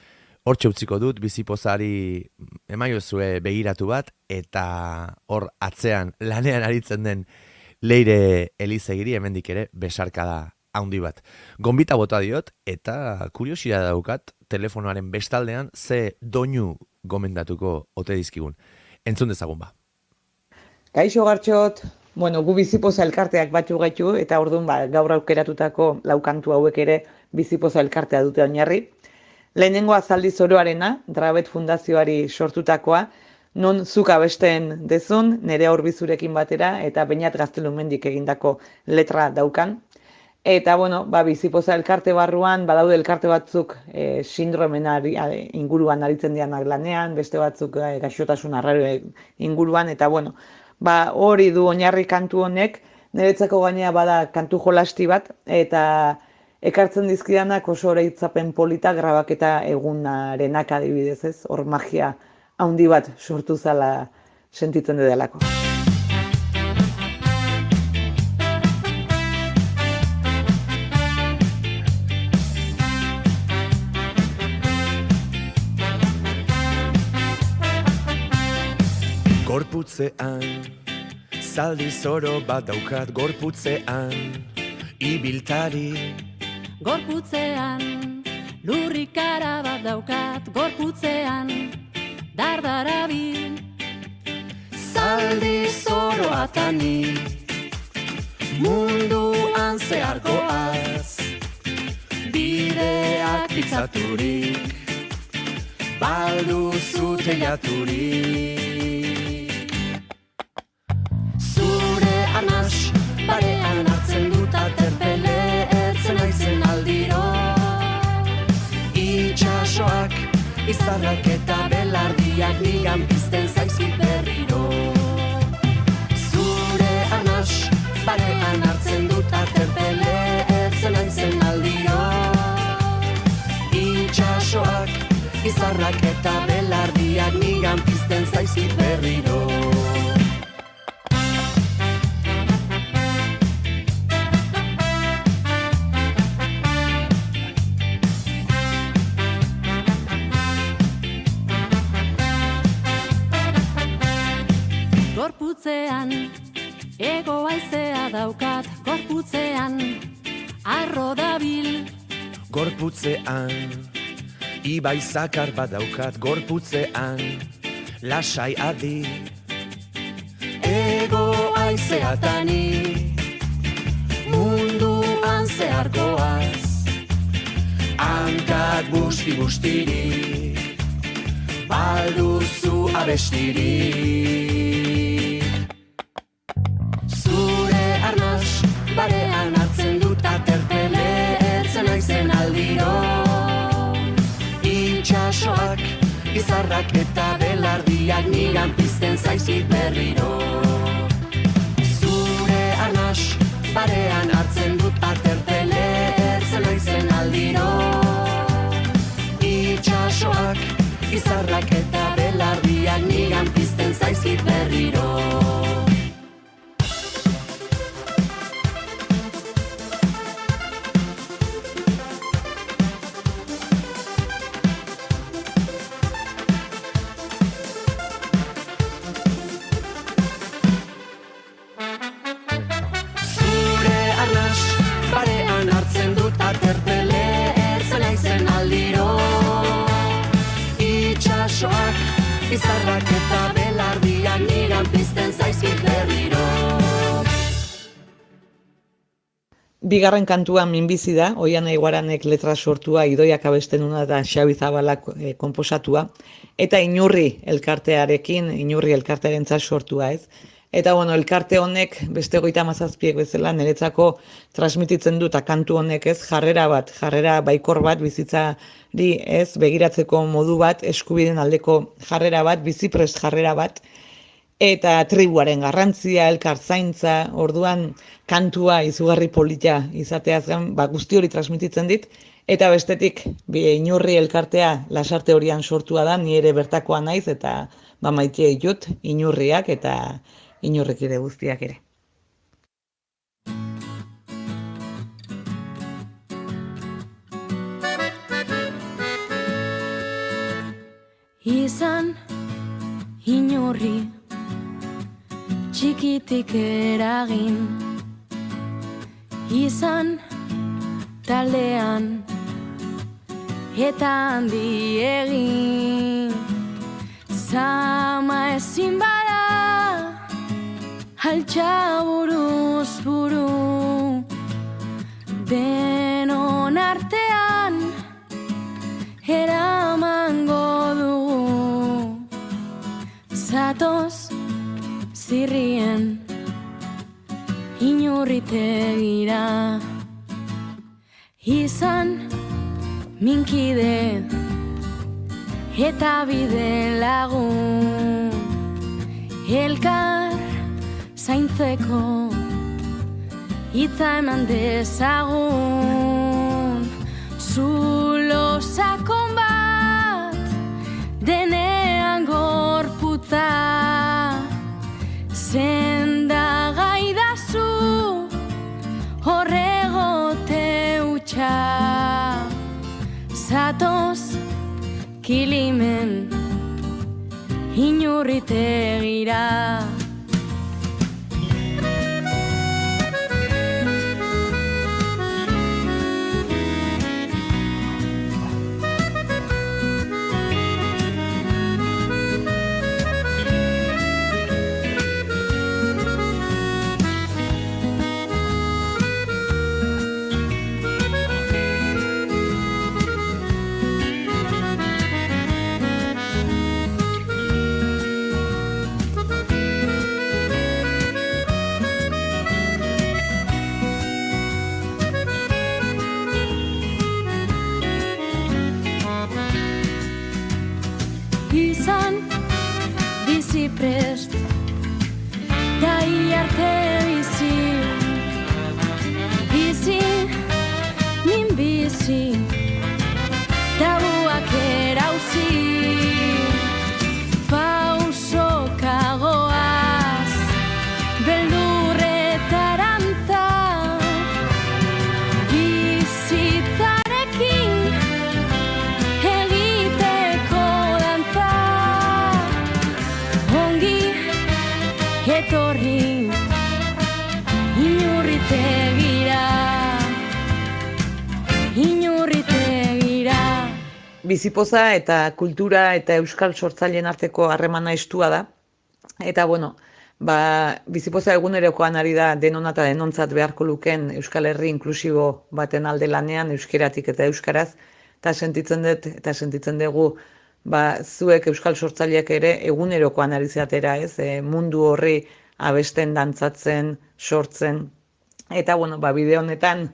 hortxe utziko dut bizipozari emaiozue begiratu bat eta hor atzean lanean aritzen den Leire Elizegiri hemendik ere besarkada handi bat. Gonbita bota diot eta kuriosia daukat telefonoaren bestaldean ze doinu gomendatuko ote dizkigun. Entzun dezagun ba. Kaixo Gartxot, bueno, gu bizipoza elkarteak batzu gaitu eta orduan gaur aukeratutako laukantu hauek ere bizipoza elkartea dute oinarri. Lehenengo azaldi zoroarena, Drabet Fundazioari sortutakoa, non zuk abesten dezun, nire aurbizurekin batera, eta Beñat Gaztelumendik egindako letra daukan. Eta, bueno, bizipoza elkarte barruan, badaude elkarte batzuk sindromen inguruan aritzen dianak lanean, beste batzuk gaixotasun arraro inguruan, eta, bueno, hori du oinarri kantu honek, niretzako gainea bada kantu jolasti bat, eta ekartzen dizkidanak oso oroitzapen polita grabaketa egunarenak adibidez, ez? Hor magia handi bat sortu zala sentitzen dudalako. Gorputzean Zaldi zoro bat daukat gorputzean, ibiltari. Gorputzean, lurrikara bat daukat gorputzean, dardarabil. Zaldi zoro atani, munduan zehar goaz, bideak pitzaturik, balduzu teiaturik. Zure arnas, parean hartzen dut aterpele, ertzen aizen aldiro. Itxasoak, izarrak eta belardiak nigan pizten zaizkit berriro. Zure arnas, parean hartzen dut aterpele, ertzen aizen aldiro. Itxasoak, izarrak eta belardiak nigan pizten zaizkit berriro. Gorputzean, ego haizea daukat gorputzean, arro dabil. Gorputzean, ibai zakar bat daukat gorputzean, lasai adi. Ego haizeatani, munduan zehar goaz, hankak busti-bustirik, balduzu abestirik. Zure arnas, barean hartzen dut aterpele, ertzen aizen aldiro. Itxasoak, izarrak eta belardiak nigan pizten zaizkit berriro. Zure arnas, barean hartzen dut aterpele, ertzen aizen aldiro. Itxasoak, izarrak eta belardiak nigan pizten zaizkit berriro. Izarrak eta belardiak nigan pizten zaizkit berriro. Bigarren kantua minbizi da, Oiana Iguaranek letra sortua, Idoiak abesten una da Xabi Zabalak konposatua, eta Inurri elkartearentzat sortua ez. Eta elkarte honek beste 37 bezala niretzako transmititzen du eta kantu honek ez jarrera baikor bat bizitzari ez begiratzeko modu bat, eskubideen aldeko jarrera bat, biziprest jarrera bat, eta tribuaren garrantzia, elkartzaintza, orduan kantua izugarri polita izateaz gain, guzti hori transmititzen dit, eta bestetik Inurri elkartea Lasarte horian sortua da, ni ere bertakoa naiz, eta maite ditut Inurriak eta Inurrikide guztiak ere. Izan Inurri txikitik eragin, izan taldean eta handi egin, zama ezin bada altxa buruz buru, denon artean eramango dugu. Zatoz zirrien Inurritegira, izan minkide eta bide lagun, elkar zaintzeko hitza eman dezagun. Zulo sakon bat denean gorputza, sendagai dazu horregote utxa. Zatoz kilimen Inurritegira, prest Dai arte bizi min bizi Tabuak erauzi pausokagoaz beldurretarantza bizitzarekin egiteko dantza ongi etorri Inurritegira Bizipoza eta kultura eta euskal sortzaileen arteko harremana estua da. Eta bueno, bizipoza egunerokoan ari da denona eta denontzat beharko luken Euskal Herri inklusibo baten alde lanean euskeratik eta euskaraz. Eta sentitzen dugu zuek euskal sortzaileak ere egunerokoan ari zatera, ez? Mundu horri abesten, dantzatzen, sortzen. Eta bueno, bideo honetan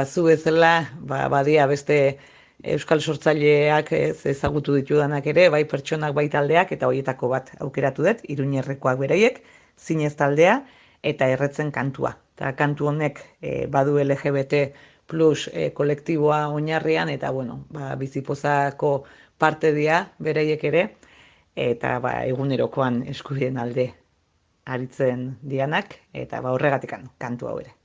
zu bezala badia beste euskal sortzaileak ezagutu ditudanak ere, bai pertsonak, bai taldeak, eta horietako bat aukeratu dut, Iruñerrekoak beraiek, Zinez taldea eta Erretzen kantua. Eta kantu honek badu LGBT plus kolektiboa oinarrian, eta bueno, bizipozako parte dira beraiek ere, eta egunerokoan eskubideen alde aritzen dianak, eta horregatik kantu hau ere.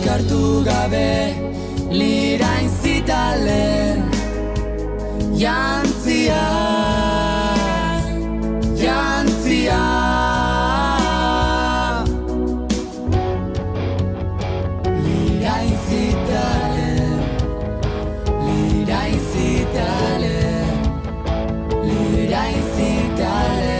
Hartu gabe lirain zitalen jantzia lirain zitalen lirain zitalen lirain zitalen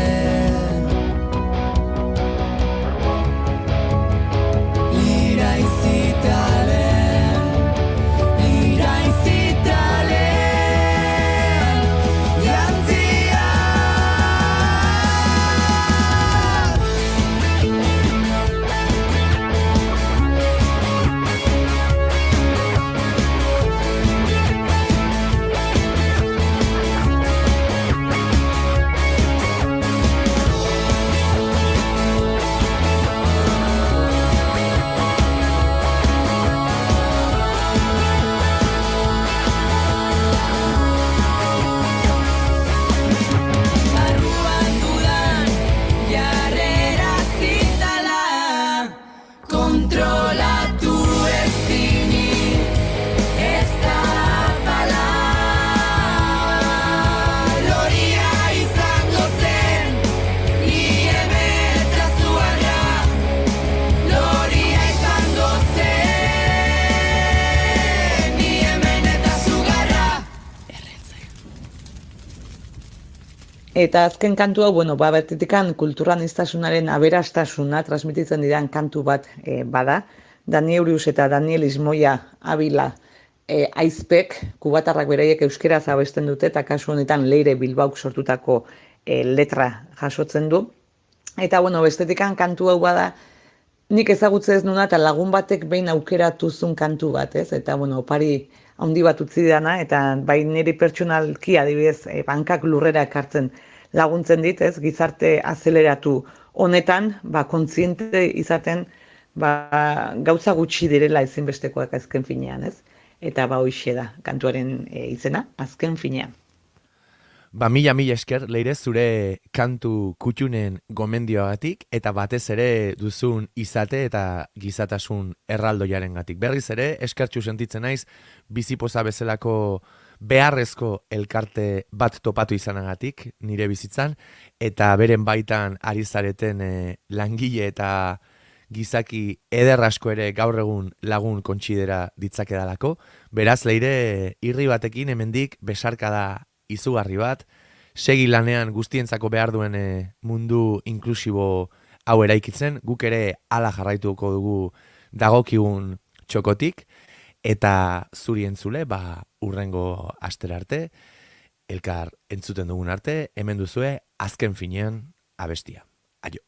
kontrolatu ezinik ez da bala. Loria izango zen ni hemen eta zuarra. Loria izango zen ni hemen eta zugarra. Eta azken kantu hau, bertitikan kulturaniztasunaren aberastasuna transmititzen didan kantu bat bada. Danielius eta Daniel Ismoia Abila aizpek, kubatarrak beraiek euskeraz abesten dute, eta kasu honetan Leire Bilbauk sortutako letra jasotzen du. Eta bestetikan kantu hau bada, nik ezagutze ez nuna, eta lagun batek behin aukeratuzun kantu bat, ez? Eta opari handi bat utzi dana, eta bai niri pertsonalki adibidez bankak lurrera ekartzen laguntzen dit, ez? Gizarte azeleratu honetan, kontziente izaten, gauza gutxi direla ezinbestekoak azken finean, ez? Eta hoixe da kantuaren izena, azken finean. Mila esker, Leire, zure kantu kutxunen gomendioagatik eta batez ere duzun izate eta gizatasun erraldoiarengatik. Berriz ere, eskertxu sentitzen naiz, bizipoza bezalako beharrezko elkarte bat topatu izanagatik, nire bizitzan, eta beren baitan ari zareten langile eta gizaki eder asko ere gaur egun lagun kontsidera ditzakedalako. Beraz, Leire, irri batekin hemendik besarkada izugarri bat, segi lanean guztientzako behar duen mundu inklusibo hau eraikitzen, guk ere hala jarraituko dugu dagokigun txokotik, eta zuri entzule, urrengo astera arte, elkar entzuten dugun arte, hemen duzue azken finean abestia. Aio.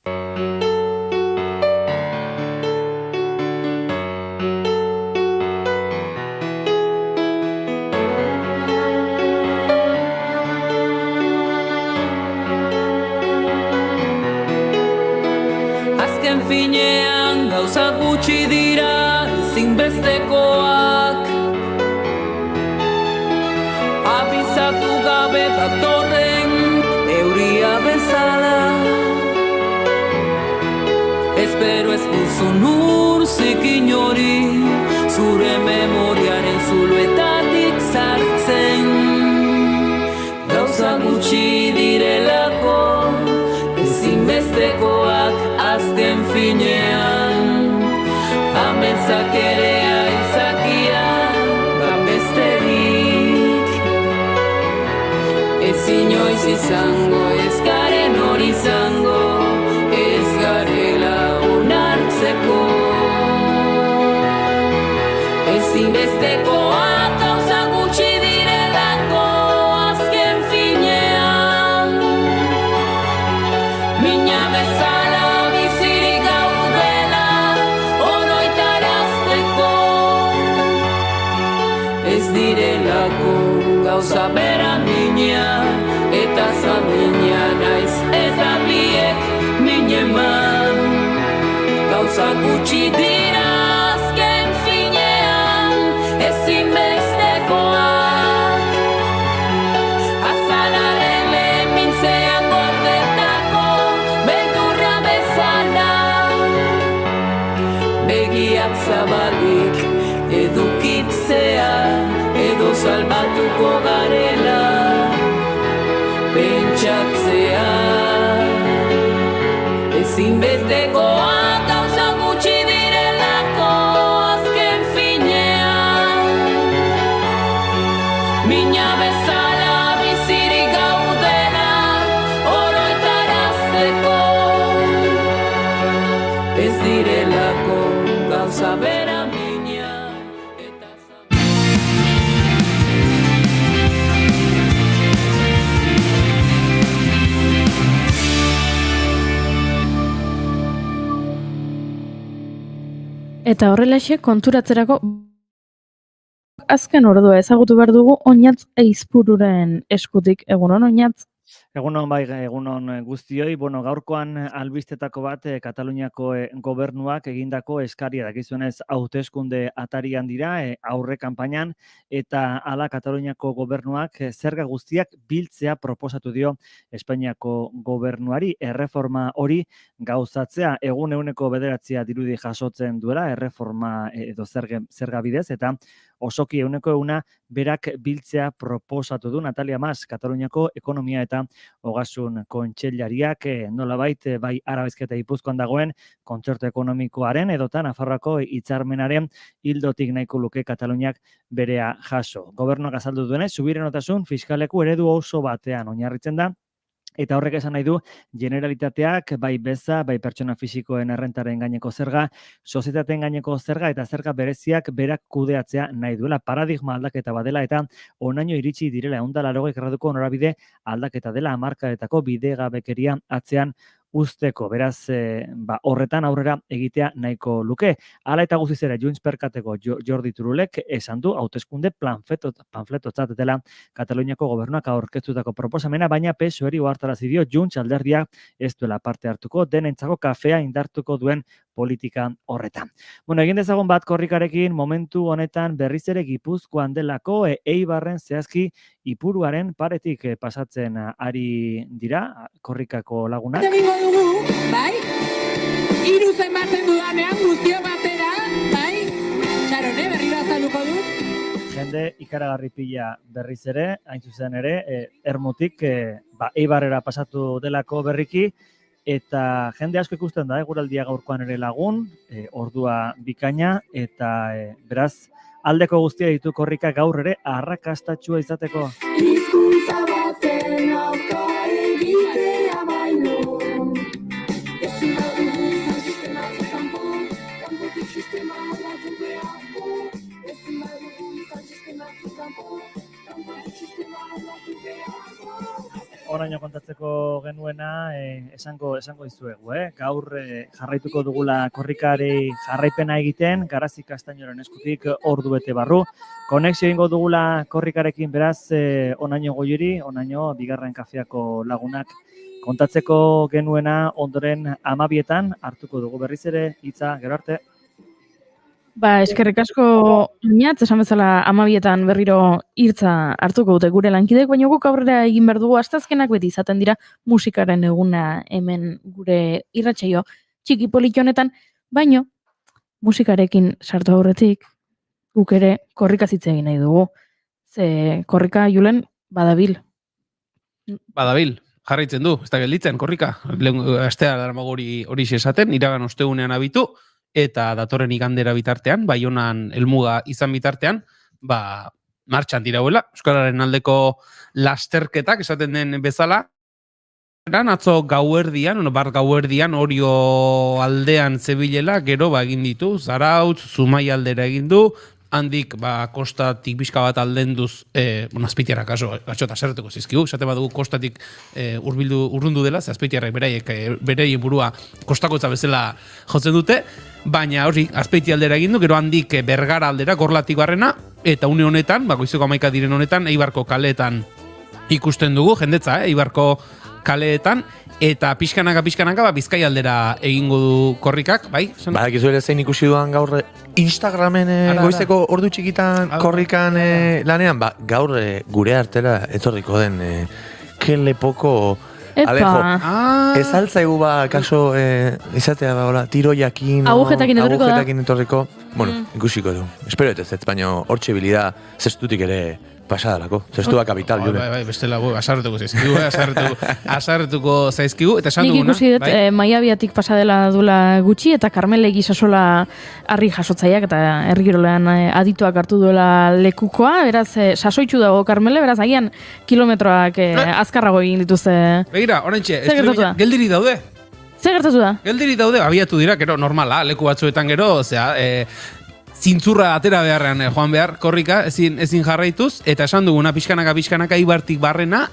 Finean gauza gutxi dira ezinbestekoak, abizatu gabe datorren euria bezala. Espero ez duzun urzik hori zure memoriaren zuloetatik sartzen. Gauza gutxi direlako ezinbestekoak azken finean, ametsak ere aizakia besterik. Ez inoiz izango, ez garen hori izango, ez garela onartzeko. Ezinbestekoak gauza gutxi direlako azken finean, mina bezala bizirik gaudela oroitarazteko. Ez direlako gauza bera mina, eta zamina naiz eta biek mineman. Gauza gutxi dira azken finean, ezinbestekoak. Azalaren lehen mintzean gordetako beldurra bezala. Begiak zabalik edukitzea, edo salbatuko garela pentsatzea. Ezinbestekoak gauza gutxi direlako azken finean, mina bezala bizirik gaudela oroitarazteko. Ez direlako gauza bera mina. Eta horrelaxe konturatzerako azken ordua ezagutu behar dugu Oñatz Eizpururen eskutik. Egunon, Oñatz? Egunon bai, egunon guztioi. Bueno, gaurkoan albistetako bat Kataluniako gobernuak egindako eskaria dakizuenez hauteskunde atarian dira aurre kanpainan eta hala Kataluniako gobernuak zerga guztiak biltzea proposatu dio Espainiako gobernuari. Erreforma hori gauzatzea eguneko 9 dirudi jasotzen duela erreforma edo zerga bidez eta osoki 100% berak biltzea proposatu du Natalia Mas, Kataluniako ekonomia eta ogasun kontseilariak nolabait bai Arabizkia eta Gipuzkoan dagoen kontzertu ekonomikoaren edota Nafarroako hitzarmenaren ildotik nahiko luke Kataluniak berea jaso. Gobernuak azaldu duenez, subiranotasun fiskaleku eredu oso batean oinarritzen da. Eta horrek esan nahi du, generalitateak, bai beza, bai pertsona fisikoen errentaren gaineko zerga, sozietateen gaineko zerga eta zerga bereziak berak kudeatzea nahi duela. Paradigma aldaketa badela eta onaino iritsi direla 180 graduko norabide aldaketa dela hamarkadetako bidegabekeria atzean usteko. Beraz, horretan aurrera egitea nahiko luke. Hala eta guztiz ere, Junts per Kateko Jordi Turulek esan du hauteskunde panfletotzat dela Kataluniako gobernuak aurkeztutako proposamena, baina PSOE-ri ohartarazi dio Junts alderdia ez duela parte hartuko, denentzako kafea indartuko duen politika horretan. Bueno, egin dezagun bat korrikarekin momentu honetan berriz ere Gipuzkoan delako Eibarren zehazki Ipuruaren paretik pasatzen ari dira korrikako lagunak. Dugu, bai? 3 zenbatzen dudanean guztio batera, bai? Txarone, berriro azalduko dut. Jende ikaragarri pila berriz ere, hain zuzen ere, Ermutik Eibarrera pasatu delako berriki, eta jende asko ikusten da, guraldia gaurkoan ere lagun, ordua bikaina, eta beraz, aldeko guztia ditu korrika gaur ere arrakastatsua izateko. Hizkuntza baten auka egitea baino. Ezin badugu izan sistematik kanpotik sistema aldatu behar du. Ezin badugu izan sistematik kanpotik sistema aldatu behar du. Oraino kontatzeko genuena esango dizuegu, gaur jarraituko dugula korrikari jarraipena egiten, Garazi Kastainoren eskutik ordu bete barru. Konexio egingo dugula korrikarekin beraz onaino goiuri, onaino bigarren kafeako lagunak kontatzeko genuena ondoren 12etan hartuko dugu berriz ere hitza, gero arte. Eskerrik asko Iñatz, esan bezala 12etan berriro hirtza hartuko dute gure lankidek, baina guk aurrera egin behar dugu asteazkenak beti izaten dira musikaren eguna hemen gure irratsaio txiki poliki honetan, baino musikarekin sartu aurretik guk ere korrikaz hitz egin nahi dugu. Ze korrika Julen badabil. Badabil, jarraitzen du, ez da gelditzen korrika. Astea daramago hori esaten, iragan ostegunean abitu, eta datorren igandera bitartean, Baionan helmuga izan bitartean, martxan dirauela, euskararen aldeko lasterketak esaten den bezala. Atzo gauerdian, gauerdian Orio aldean zebilela, gero egin ditu, Zarautz, Zumai aldera egin du, handik kostatik bizka bat aldenduz, azpeitiarrak gaxota zerretuko zizkigu, esate badugu kostatik urrundu dela, ze azpeitiarrak beraien burua kostakotza bezala jotzen dute, baina hori, azpeiti aldera egin du, gero handik Bergara aldera, Gorlatik barrena, eta une honetan, goizeko 11 diren honetan, Eibarko kaleetan ikusten dugu, jendetza, Eibarko kaleetan, eta pixkanaka Bizkai aldera egingo du korrikak, bai? Badakizu ere zein ikusi duan gaur Instagramen goizeko ordu txikitan korrikan lanean, gaur gure artera etorriko den kelepoko Alejo, ez altzaigu kaso izatea tiroiakin agujetakin etorriko. Bueno, ikusiko du. Espero ez, baina hortxe bilida zestutik ere pasadalako. Zestua kapital, Jule. Bai, bestela asarretuko zaizkigu, asarretuko zaizkigu. Nik ikusi dut, Maiabiatik pasadela dula gutxi, eta Karmele gisasola harri jasotzaiak, eta herrigirolean adituak hartu duela lekukoa, beraz, sasoitxu dago Karmele, beraz, agian kilometroak azkarrago egin dituzte. Begira, oraintxe, geldiri daude. Zer gertatu da? Geldiri daude, abiatu dira, gero, normala, leku batzuetan gero, zintzurra atera beharrean joan behar korrika, ezin jarraituz, eta esan duguna pixkanaka Eibartik barrena,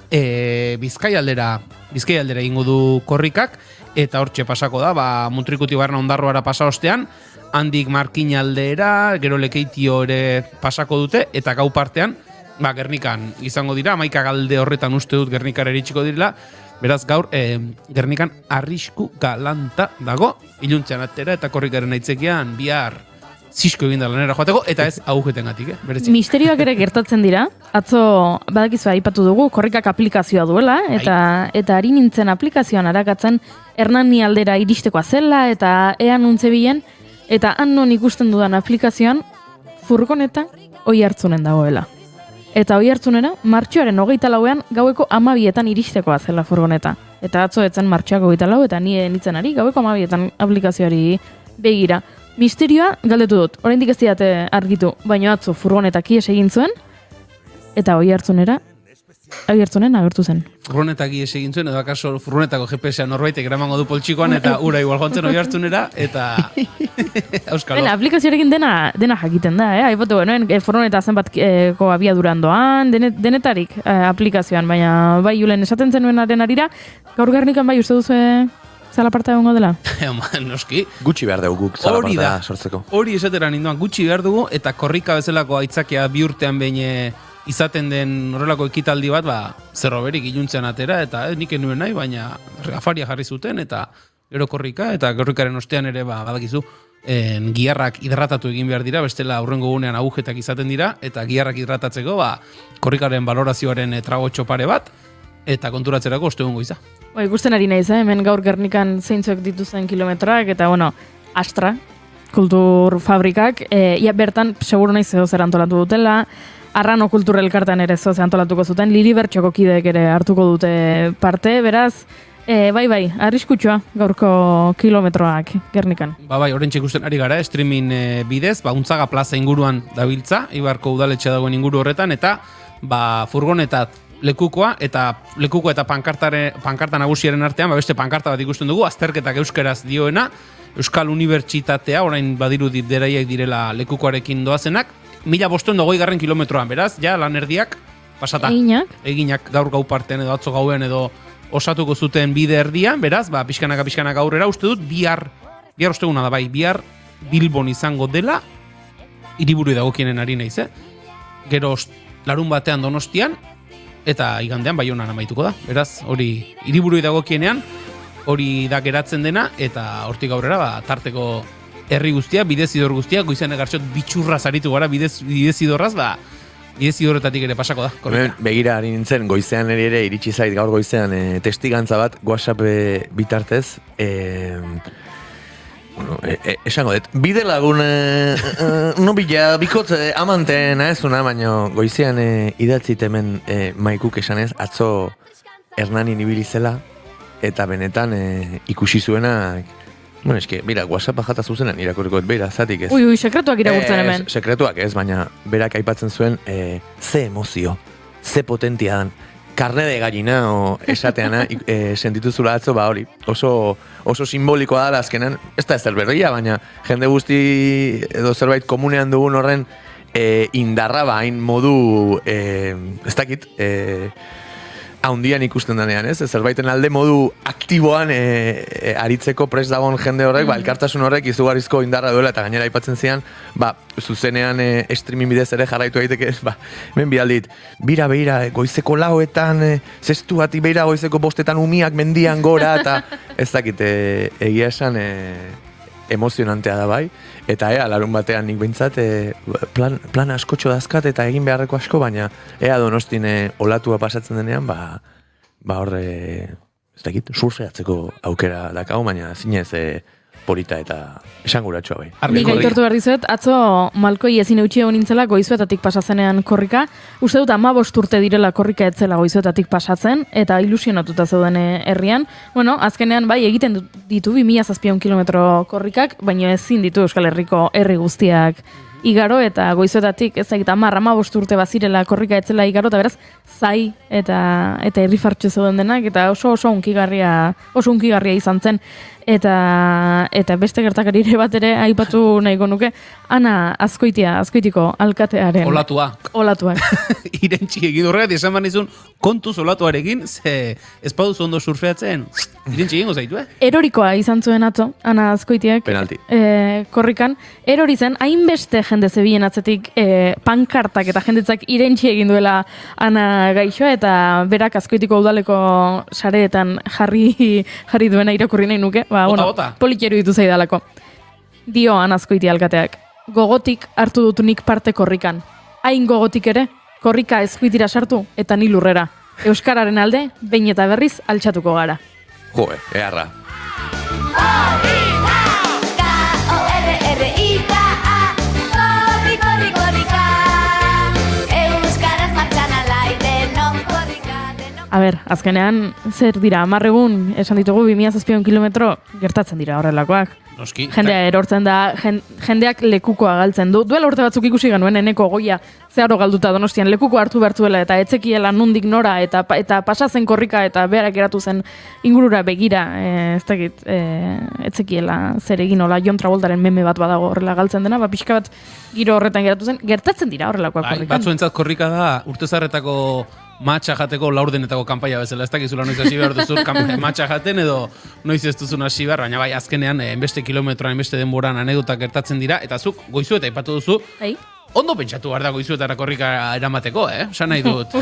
Bizkai aldera egingo du korrikak, eta hortxe pasako da, Mutrikuti barrena Ondarroara pasa ostean, handik Markin aldera, gero Lekeitio ere pasako dute, eta gau partean, Gernikan izango dira, 11 galde horretan uste dut Gernikara iritsiko direla, beraz gaur Gernikan arrisku galanta dago, iluntzean atera eta korrikaren aitzekian bihar zisko eginda lanera joateko, eta ez agujetengatik, berezi. Misterioak ere gertatzen dira, atzo badakizu aipatu dugu, korrikak aplikazioa duela, eta ari nintzen aplikazioan arakatzen Hernani aldera iristekoa zela, eta ean nuntze bilen, eta han non ikusten dudan aplikazioan, furgoneta Oiartzunen dagoela. Eta Oiartzunera, martxoaren 24ean gaueko 12etan iristekoa zela furgoneta. Eta atzo etzen martxoak 24 eta ni nitzen ari, gaueko 12etan aplikazioari begira. Misterioa galdetu dut, oraindik ez didate argitu, baina atzo furgonetak ies egin zuen, eta Oiartzunen agertu zen. Furgonetak ies egin zuen, edo akaso furgonetako GPS-a norbaitek eramango du poltsikoan, eta ura igual jontzen Oiartzunera, eta auskalo. Bena, aplikazioarekin dena jakiten da, aipatu genuen, furgoneta zenbatko abiaduran doan, denetarik aplikazioan, baina bai Julen esaten zenuenaren arira, gaur Gernikan bai uste duzu zalaparta egongo dela? Noski. Gutxi behar dugu guk zalaparta sortzeko. Hori esatera ninduan gutxi behar dugu, eta korrika bezalako aitzakia bi urtean behin izaten den horrelako ekitaldi bat, zerroberik iluntzean atera, eta nik enuen nahi, baina afaria jarri zuten, eta gero korrika, eta korrikaren ostean ere, badakizu, giharrak hidratatu egin behar dira, bestela aurrengo gunean agujetak izaten dira, eta giharrak hidratatzeko, korrikaren balorazioaren tragotxo pare bat, eta konturatzerako ostegun goiza. Ikusten ari naiz, hemen gaur Gernikan zeintzuek dituzen kilometroak, eta Astra, kultur fabrikak, bertan, seguru naiz zer antolatu dutela, Arrano Kultur Elkartean ere zoze antolatuko zuten, Lilibertxoko kideek ere hartuko dute parte, beraz, bai, arriskutsua gaurko kilometroak Gernikan. Bai, orentxe ikusten ari gara, streaming bidez, Untzaga plaza inguruan dabiltza, Ibarko udaletxe dagoen inguru horretan, eta furgoneta lekukoa eta pankarta nagusiaren artean, beste pankarta bat ikusten dugu, azterketak euskeraz dioena, Euskal Unibertsitatea, orain badirudi deraiak direla lekukoarekin doazenak, 1520 kilometroan, beraz, ja lan erdiak pasata. Eginak gaur gau partean edo atzo gauen edo osatuko zuten bide erdian, beraz, pixkanaka aurrera, uste dut, bihar osteguna da bai, bihar Bilbon izango dela, hiriburu dagokienen ari naiz, gero larun batean Donostian, eta igandean Baionan amaituko da. Beraz, hori hiriburu dagokienean, hori da geratzen dena, eta hortik aurrera, tarteko herri guztia, bidezidor guztia, goizan egartxot bitxurra zaritu gara, bidezidorraz, bidezidorretatik ere pasako da. Begira ari nintzen, goizean ere iritsi zait gaur goizean testigantza bat, WhatsApp bitartez, esango dut, bide lagun nobila bikotz amanten ezuna, baina goizean idatzit hemen maikuk esanez, atzo Hernanin ibili zela, eta benetan ikusi zuenak, mira, WhatsAppa jata zuzenan irakurriko bera, zatik ez. Ui, sekretuak irakurtzen hemen. Sekretuak ez, baina berak aipatzen zuen ze emozio, ze potentia dan, karne de gallina esateana sentituzula atzo, hori, oso simbolikoa da azkenan, ez da ezer berria, baina jende guzti edo zerbait komunean dugun horren indarra hain modu, ez dakit, haundian ikusten denean, ez? Zerbaiten alde modu aktiboan aritzeko prest dagoen jende horrek, elkartasun horrek izugarrizko indarra duela, eta gainera aipatzen zian, zuzenean streaming bidez ere jarraitu daiteke, hemen bidaldit, bira, goizeko lauetan, zestu bati beira goizeko bostetan umiak mendian gora, eta ez dakit, egia esan emozionantea da bai, eta larun batean nik behintzat plan askotxo dazkat eta egin beharreko asko, baina Donostin olatua pasatzen denean, horre, ez dakit, surfeatzeko aukera dakau, baina zinez polita eta esanguratsua bai. Nik aitortu behar dizuet, atzo Malkoi ezin eutxi egon nintzela Goizuetatik pasazenean korrika. Uste dut 15 urte direla korrika etzela Goizuetatik pasatzen, eta ilusionatuta zeuden herrian. Azkenean bai egiten ditu 2007 kilometro korrikak, baina ezin ditu Euskal Herriko herri guztiak igaro, eta Goizuetatik ez dakit 15 urte bazirela korrika etzela igaro, eta beraz zai eta irrifartxo zeuden denak, eta oso unkigarria izan zen. Eta beste gertakarire bat ere aipatu nahiko nuke, Ana Azkoitiko alkatearen. Olatuak. Irentxi egin horregat, esan nizun kontuz olatuarekin, ze ez paduz ondo surfeatzen, irentxi egingo zaitu, Erorikoa izan zuen atzo, Ana Azkoitiak. Penalti. Korrikan, erori zen, hainbeste jende zebien atzetik pankartak eta jendetzak irentxi egin duela Ana gaixoa, eta berak Azkoitiko udaleko sareetan jarri duena irakurri nahi nuke, politxeru ditu zaidalako. Dio Ana Azkoitia alkateak, gogotik hartu dut nik parte korrikan. Hain gogotik ere, korrika ezkuitira sartu eta ni lurrera. Euskararen alde, behin eta berriz altxatuko gara. Joe, eharra. A ber, azkenean, zer dira, 10 egun, esan ditugu 2007 kilometro, gertatzen dira horrelakoak. Noski. Jendea erortzen da, jendeak lekukoa galtzen du. Duela urte batzuk ikusi genuen eneko goia zeharo galduta Donostian lekuko hartu behartuela eta etzekiela nundik nora eta pasatzen korrika eta berak geratu zen ingurura begira, ez dakit, etzekiela zer egin hola John Travoltaren meme bat badago horrela galtzen dena, pixka bat giro horretan geratu zen, gertatzen dira horrelakoak korrikan. Batzuentzat korrika da urtezarretako matxa jateko laurdenetako kanpaia bezala, ez dakizula noiz hasi behar duzu matxa jaten edo noiz ez duzun hasi behar, baina bai azkenean enbeste kilometroan, enbeste denboran anedotak gertatzen dira, eta zuk goizueta aipatu duzu, ondo pentsatu behar da goizuetara korrika eramateko, esan nahi dut.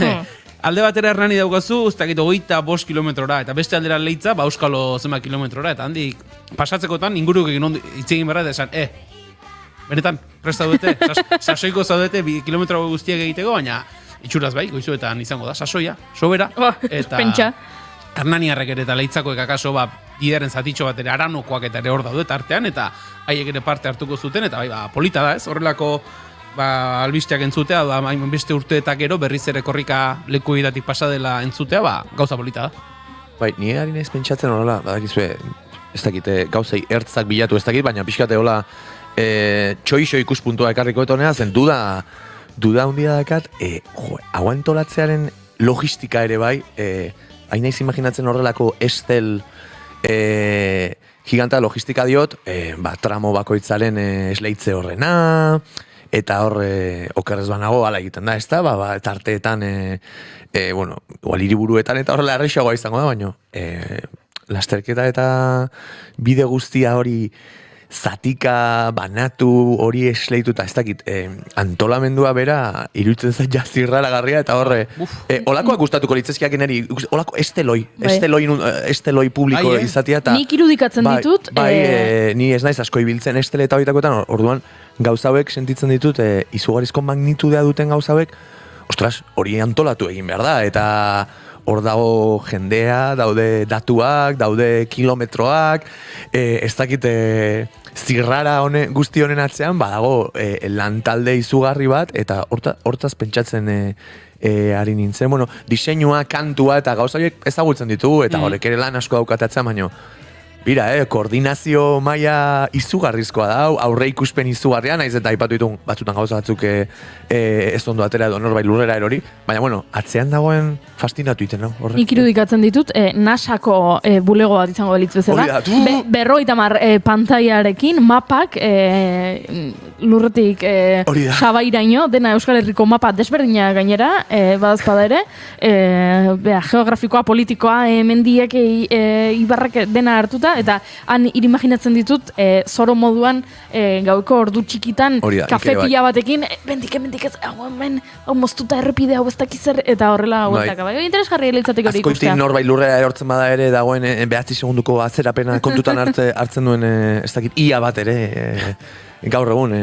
Alde batera Hernani daukazu, ez dakit 25 kilometrora, eta beste aldera Leitza, Euskalo zenbat kilometrora, eta handik pasatzekotan inguruk egin ondo itzegin behar da, esan, benetan, prest zaudete, sasoiko zaudete, 2 kilometro guztiak egiteko, baina itxuraz bai, goizuetan izango da, sasoia, sobera, eta pentsa. Hernaniarrek ere eta Leitzakoek akaso bideren zatitxo bat ere Aranokoak eta ere hor daude artean, eta haiek ere parte hartuko zuten, eta bai, polita da ez, horrelako albisteak entzutea, beste urteetak gero berriz ere korrika lekuidatik pasa dela entzutea, gauza polita da. Bai, nire harin ez pentsatzen horrela, badakizue, ez dakite gauzei ertzak bilatu ez dakit, baina pixkate hola txoixo ikuspuntua ekarriko etonea, zen duda hundia dakat, aguantolatzearen logistika ere bai, hain naiz imaginatzen horrelako estel giganta logistika diot, tramo bakoitzaren esleitze horrena, eta hor okerrez banago ala egiten da, ez da, eta arteetan, igual hiriburuetan eta horrela errexagoa izango da, baino, lasterketa eta bide guztia hori zatika, banatu, hori esleituta, ez dakit, antolamendua bera iruditzen zait jazirraragarria, eta horre, olakoak gustatuko litzezkiak neri, olako esteloi publiko izatea, eta nik irudikatzen ditut, ni ez naiz asko ibiltzen estele eta horitakoetan, orduan gauzauek sentitzen ditut, izugarrizko magnitudea duten gauzauek, ostras, hori antolatu egin behar da, eta hor dago jendea, daude datuak, daude kilometroak, ez dakit zirrara guzti honen atzean, badago lantalde izugarri bat, eta hortaz pentsatzen ari nintzen. Bueno, diseinua, kantua eta gauza horiek ezagutzen ditugu, eta horrek ere lan asko daukatatzen, baino, bira, koordinazio maila izugarrizkoa da, aurre ikuspen izugarria, naiz eta aipatu ditun batzutan gauza batzuk ez ondo atera edo norbait lurrera erori, baina bueno, atzean dagoen fascinatu iten, no? Nik irudikatzen ditut, nasako bulego bat izango belitz bezala, 50 pantailarekin, mapak, lurretik sabairaino, dena Euskal Herriko mapa desberdina gainera, badazpada ere, geografikoa, politikoa, mendiek, ibarrak dena hartuta, eta han imaginatzen ditut zoro moduan gaueko ordu txikitan kafe pila batekin bendik ez, hau moztuta errepide hau ez dakizer, eta horrela hauetaka. Interesgarri litzateke hori ikustea. Askoitik norbait lurrera erortzen bada ere dagoen 9 segunduko atzerapena kontutan hartzen duen ez dakit ia bat ere gaur egun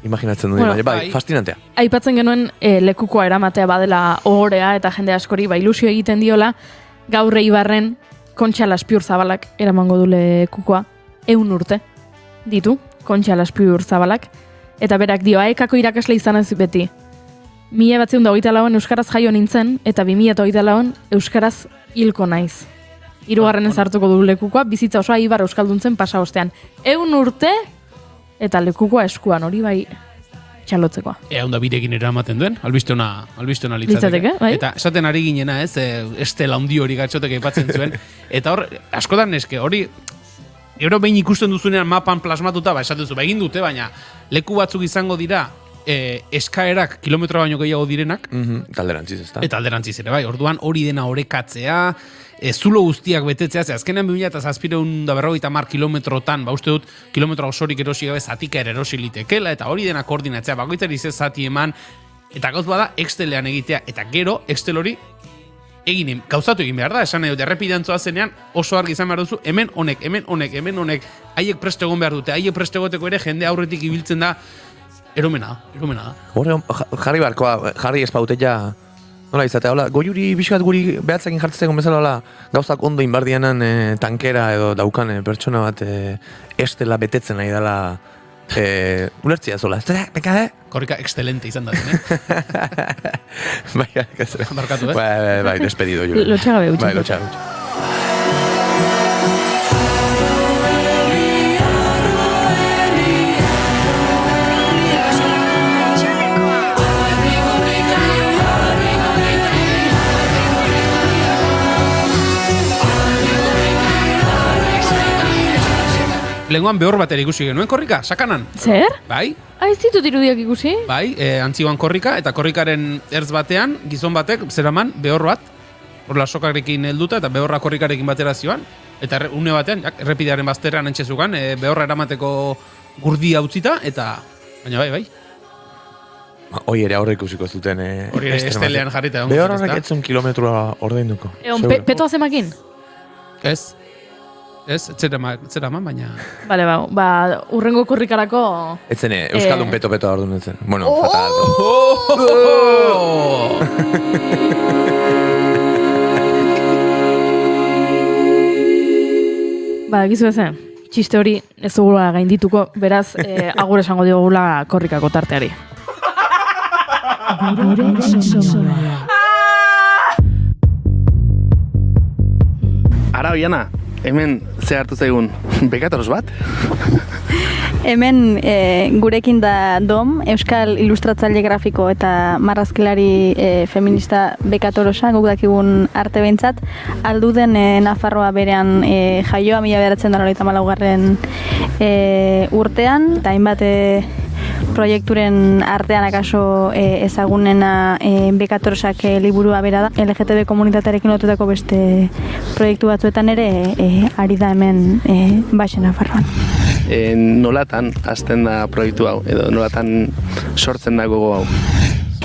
imaginatzen duen, bai, fascinantea. Aipatzen genuen lekukoa eramatea badela ohorea eta jende askori ilusio egiten diola, gaur Eibarren Kontxa Laspiur Zabalak eramango du lekukoa, 100 urte ditu, Kontxa Laspiur Zabalak, eta berak dio, aekako irakasle izan ez beti. 1924an Euskaraz jaio nintzen, eta 2024an Euskaraz hilko naiz. 3. hartuko du lekukoa, bizitza osoa Eibar euskalduntzen pasa ostean. 100 urte, eta lekukoa eskuan, hori bai txalotzekoa. Onda birekin eramaten duen, albiste ona litzateke. Eta esaten ari ginena ez, estela handi hori gatxotek aipatzen zuen. Eta hor, askotan eske, hori Gero behin ikusten duzunean mapan plasmatuta, esaten duzu, egin dute, baina leku batzuk izango dira eskaerak kilometro baino gehiago direnak. Eta alderantziz, ezta? Eta alderantziz ere, bai. Orduan hori dena orekatzea, zulo guztiak betetzea, azkenean 2750 kilometrotan, uste dut, kilometro osorik erosi gabe zatika ere erosi litekela, eta hori dena koordinatzea, bakoitzari ze zati eman, eta gauz bada, Excelean egitea, eta gero, Excel hori gauzatu egin behar da, esan nahi dut, errepidean zoazenean oso argi izan behar duzu, hemen honek, haiek prest egon behar dute, haiek prest egoteko ere jende aurretik ibiltzen da, eromena da. Horre, jarri espauteia, nola izatea, hola, goiuri biskat guri behatzekin jartzegon bezala, hola, gauzak ondo inbardianan tankera edo daukan pertsona bat estela betetzen nahi dela ulertzia zola. Beka, Korrika excelente izan da. Bai, markatu, bai, despedido. Lotxagabe utzi. Bai, lotxagabe. Lenguan behor batera ikusi genuen korrika, sakanan. Zer? Bai. Ez ditut irudiak ikusi? Bai, antzigoan korrika, eta korrikaren ertz batean, gizon batek, zeraman, behor bat, horla sokarekin helduta, eta behorra korrikarekin batera zioan, eta une batean, errepidearen bazterrean entxezukan, behorra eramateko gurdia utzita, eta, baina bai. Hoi ere aurre ikusiko zuten. Hori ere estelean jarrita. Behor horrek etzun kilometroa ordainduko. Peto azemakin? Ez, zera eman, baina... Bale, urrengo korrikarako... Etzen, Euskaldun peto-peto ordu nintzen. Bueno, fatal. Gizu ezen, txiste hori ez dugula gaindituko, beraz, agur esango diogula korrikako tarteari. Ara, Oiana, hemen ze hartu zaigun bekatoros bat? Hemen gurekin da Dom, Euskal Ilustratzaile Grafiko eta marrazkilari feminista bekatorosa, guk dakigun arte behintzat. Alduden Nafarroa berean jaioa 1994 urtean, eta hainbat proiekturen artean akaso ezagunena bekatorosak liburua bera da. LGTB komunitatearekin lotutako beste proiektu batzuetan ere ari da hemen Baixen Nafarroan. Nolatan hasten da proiektu hau, edo nolatan sortzen da gogo hau?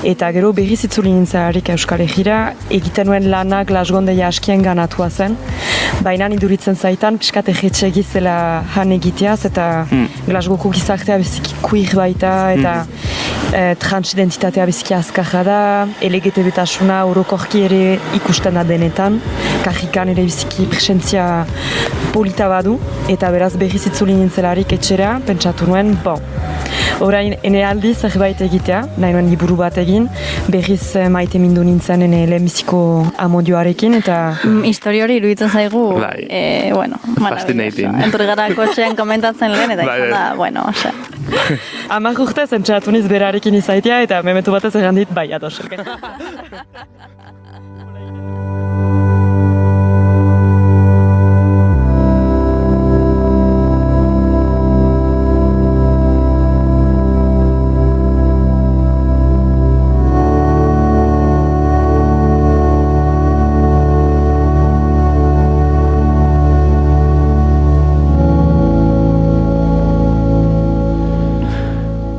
Eta gero berriz itzuli nintzarik Euskal Herrira, egiten nuen lana Glasgondeia askien ganatua zen. Baina iduritzen zaitan, piskat egetxe egizela han egiteaz, eta Glasgoko gizartea biziki queer baita, eta transidentitatea biziki azkarra da, LGTB-tasuna orokorki ere ikusten da denetan, karrikan ere biziki presentzia polita badu, eta beraz berriz itzuli nintzelarik etxera, pentsatu nuen, orain ene aldi zerbait egitea, nahi nuen liburu bat egin, berriz maite mindu nintzen lehenbiziko amodioarekin, eta... Historia hori iruditzen zaigu, fascinating. Entorri gara kotxean komentatzen lehen, eta izan da, osea. 10 urte zentsatu niz berarekin izaitea, eta mementu batez errandit, bai, ados.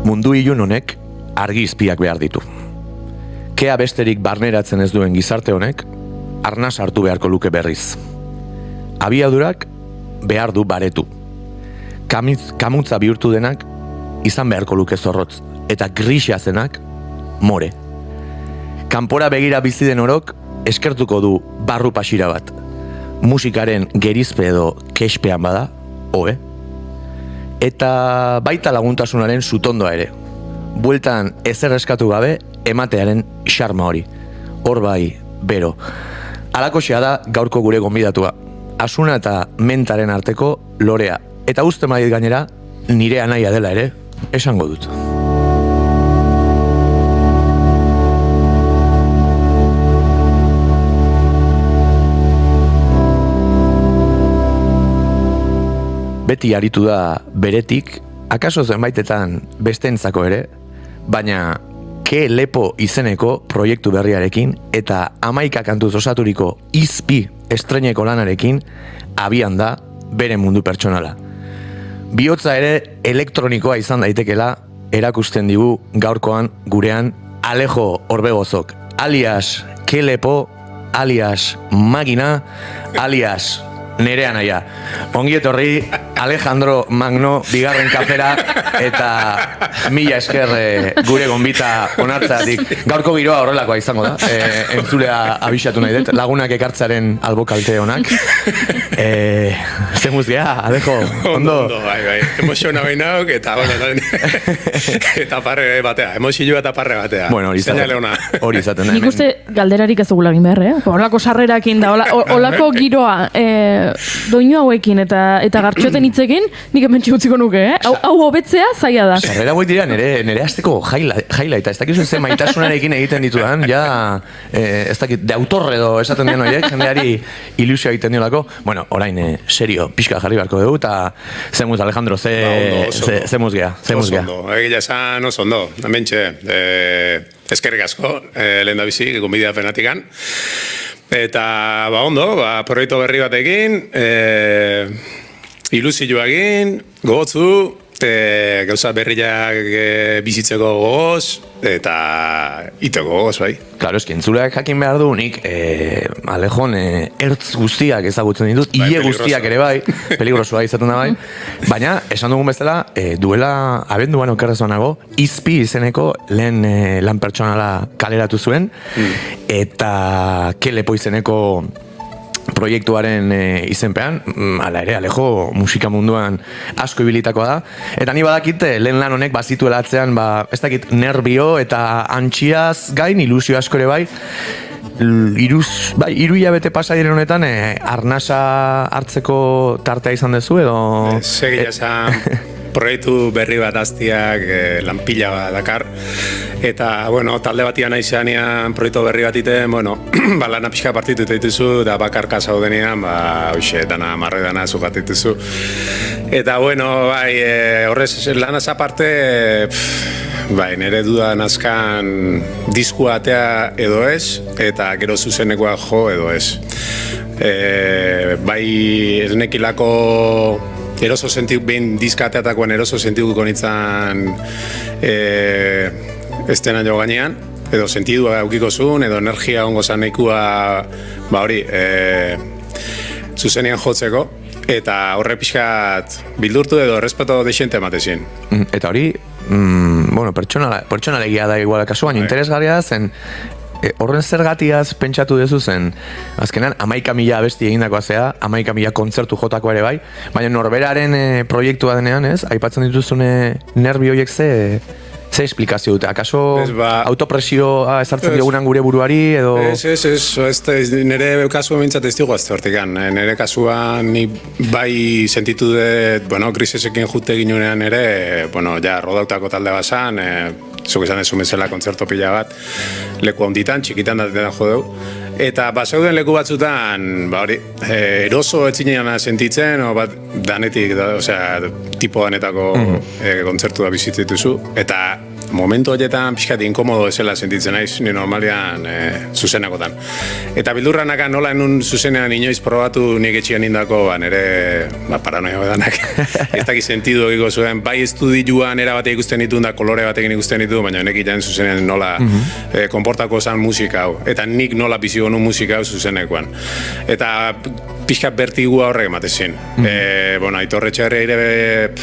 Mundu ilun honek argi izpiak behar ditu. Kea besterik barneratzen ez duen gizarte honek, arnas hartu beharko luke berriz. Abiadurak behar du baretu. Kamutza bihurtu denak izan beharko luke zorrotz, eta grisia zenak more. Kanpora begira bizi den orok eskertuko du barru pasira bat. Musikaren gerizpe edo kespean bada, hobe. Eta baita laguntasunaren zutondoa ere. Bueltan ezer eskatu gabe ematearen xarma hori. Hor bai, bero. Alakoxea da gaurko gure gonbidatua. Asuna eta mentaren arteko lorea. Eta uste madit gainera, nire anaia dela ere, esango dut. beti aritu da beretik, akaso zenbaitetan besteentzako ere, baina Ke Lepo izeneko proiektu berriarekin eta 11 kantuz osaturiko Izpi estreineko lanarekin abian da bere mundu pertsonala. Bihotza ere elektronikoa izan daitekela erakusten digu gaurkoan gurean Alejo Orbegozok, alias Ke Lepo, alias Magina, alias Nerea naia. Ongi etorri Alejandro Magno bigarren kafera eta mila esker gure gonbita onartzeatik. Gaurko giroa horrelakoa izango da. Entzulea abisatu nahi dut. Lagunak ekartzaren albokalte honak. Zemuz geha, Alejo, ondo? Ondo, bai. Emoziona bainauk eta eta parre batea. Emozioa eta parre batea. Bueno, hori izaten da. Nik uste galderarik ez dugula egin behar, Horlako sarrerakin da, horlako giroa doinu hauekin eta gartxoten hitzekin, nik hemen txigutziko nuke, Hau hobetzea zaila da. Sarrera hauek dira nire hasteko highlighta, ez dakizu ze maitasunarekin egiten ditudan, ja, ez dakit, de autor edo esaten den horiek, jendeari ilusioa egiten diolako. Bueno, orain, serio, pixka jarri barko dugu, eta zemuz, Alejandro, zemuz geha. Ondo, egila esan oso ondo, hementxe, eskerrik asko, lehen da bizi, gonbidia penatikan. Eta, ondo, proiektu berri batekin, ilusioa egin, gogotzu, gauza berriak bizitzeko gogoz, eta iteko gogoz, bai. Claro, eski entzuleak jakin behar du, nik Alejon ertz guztiak ezagutzen ditut, ile guztiak ere bai, peligrosoa izaten da bai, baina, esan dugun bezala, duela abenduan okerrezonago, Izpi izeneko lehen lan pertsonala kaleratu zuen, eta Ke Lepo izeneko proiektuaren izenpean, hala ere, Alejo musika munduan asko ibilitakoa da, eta ni badakit lehen lan honek bazituela atzean, ez dakit, nerbio eta antxiaz gain, ilusio asko ere bai, hiru hilabete pasa diren honetan, arnasa hartzeko tartea izan dezu, edo... Segila esan, proiektu berri bat aztiak lanpila bat dakar, eta, bueno, talde batian aizeanean proiektu berri bat iten, bueno, lana pixka partitu dituzu, da bakarka zaudenean, hoxe, dana marre dana zugat dituzu. Eta, bueno, bai, horrez, lanaz aparte, bai, nire dudan azkan diskua atea edo ez, eta gero zuzenekoa jo edo ez. Bai, ez nekilako eroso sentiu, behin diskateatakoan eroso sentiuko nintzen estena jo gainean, edo sentidua eukiko zuen, edo energia ongo zan nahikua, hori, zuzenean jotzeko, eta horre pixkat bildurtu edo respeto dexente ematezin. Eta hori, bueno, pertsonalegia da igual kasuan, interesgarria zen, horren zergatiaz pentsatu dezu zen, azkenan 11.000 abesti egindakoa zea, 11.000 kontzertu jotakoa ere bai, baina norberaren proiektua denean, ez? Aipatzen dituzune nervi horiek ze esplikazio dute? Akaso autopresioa ezartzen diogunan gure buruari, edo... Ez, nire kasua mintzat ez digu azte hortikan. Nire kasuan ni bai sentitu dut, krisesekin jute ginunean ere, ja, rodautako talde bazan, zuk esan dezu bezala kontzerto pila bat, leku handitan, txikitan datetan jodeu. Eta zeuden leku batzutan, eroso etzinean sentitzen, danetik, tipo danetako kontzertu da bizitzituzu, eta momentu horietan pixkat inkomodo ezela sentitzen naiz, ni normalian zuzenakotan. Eta bildurranaka nola enun zuzenean inoiz probatu nik etxian indako, nire paranoia bedanak. Ez daki sentidu egiko zuen, bai estudioan era batek ikusten ditu, da kolore batekin ikusten ditu, baina nek itan zuzenean nola konportako zan musika hau. Eta nik nola bizigo nu musika hau zuzenekoan. Eta pixkat bertigua horrek ematezin. Aitorretxarri ere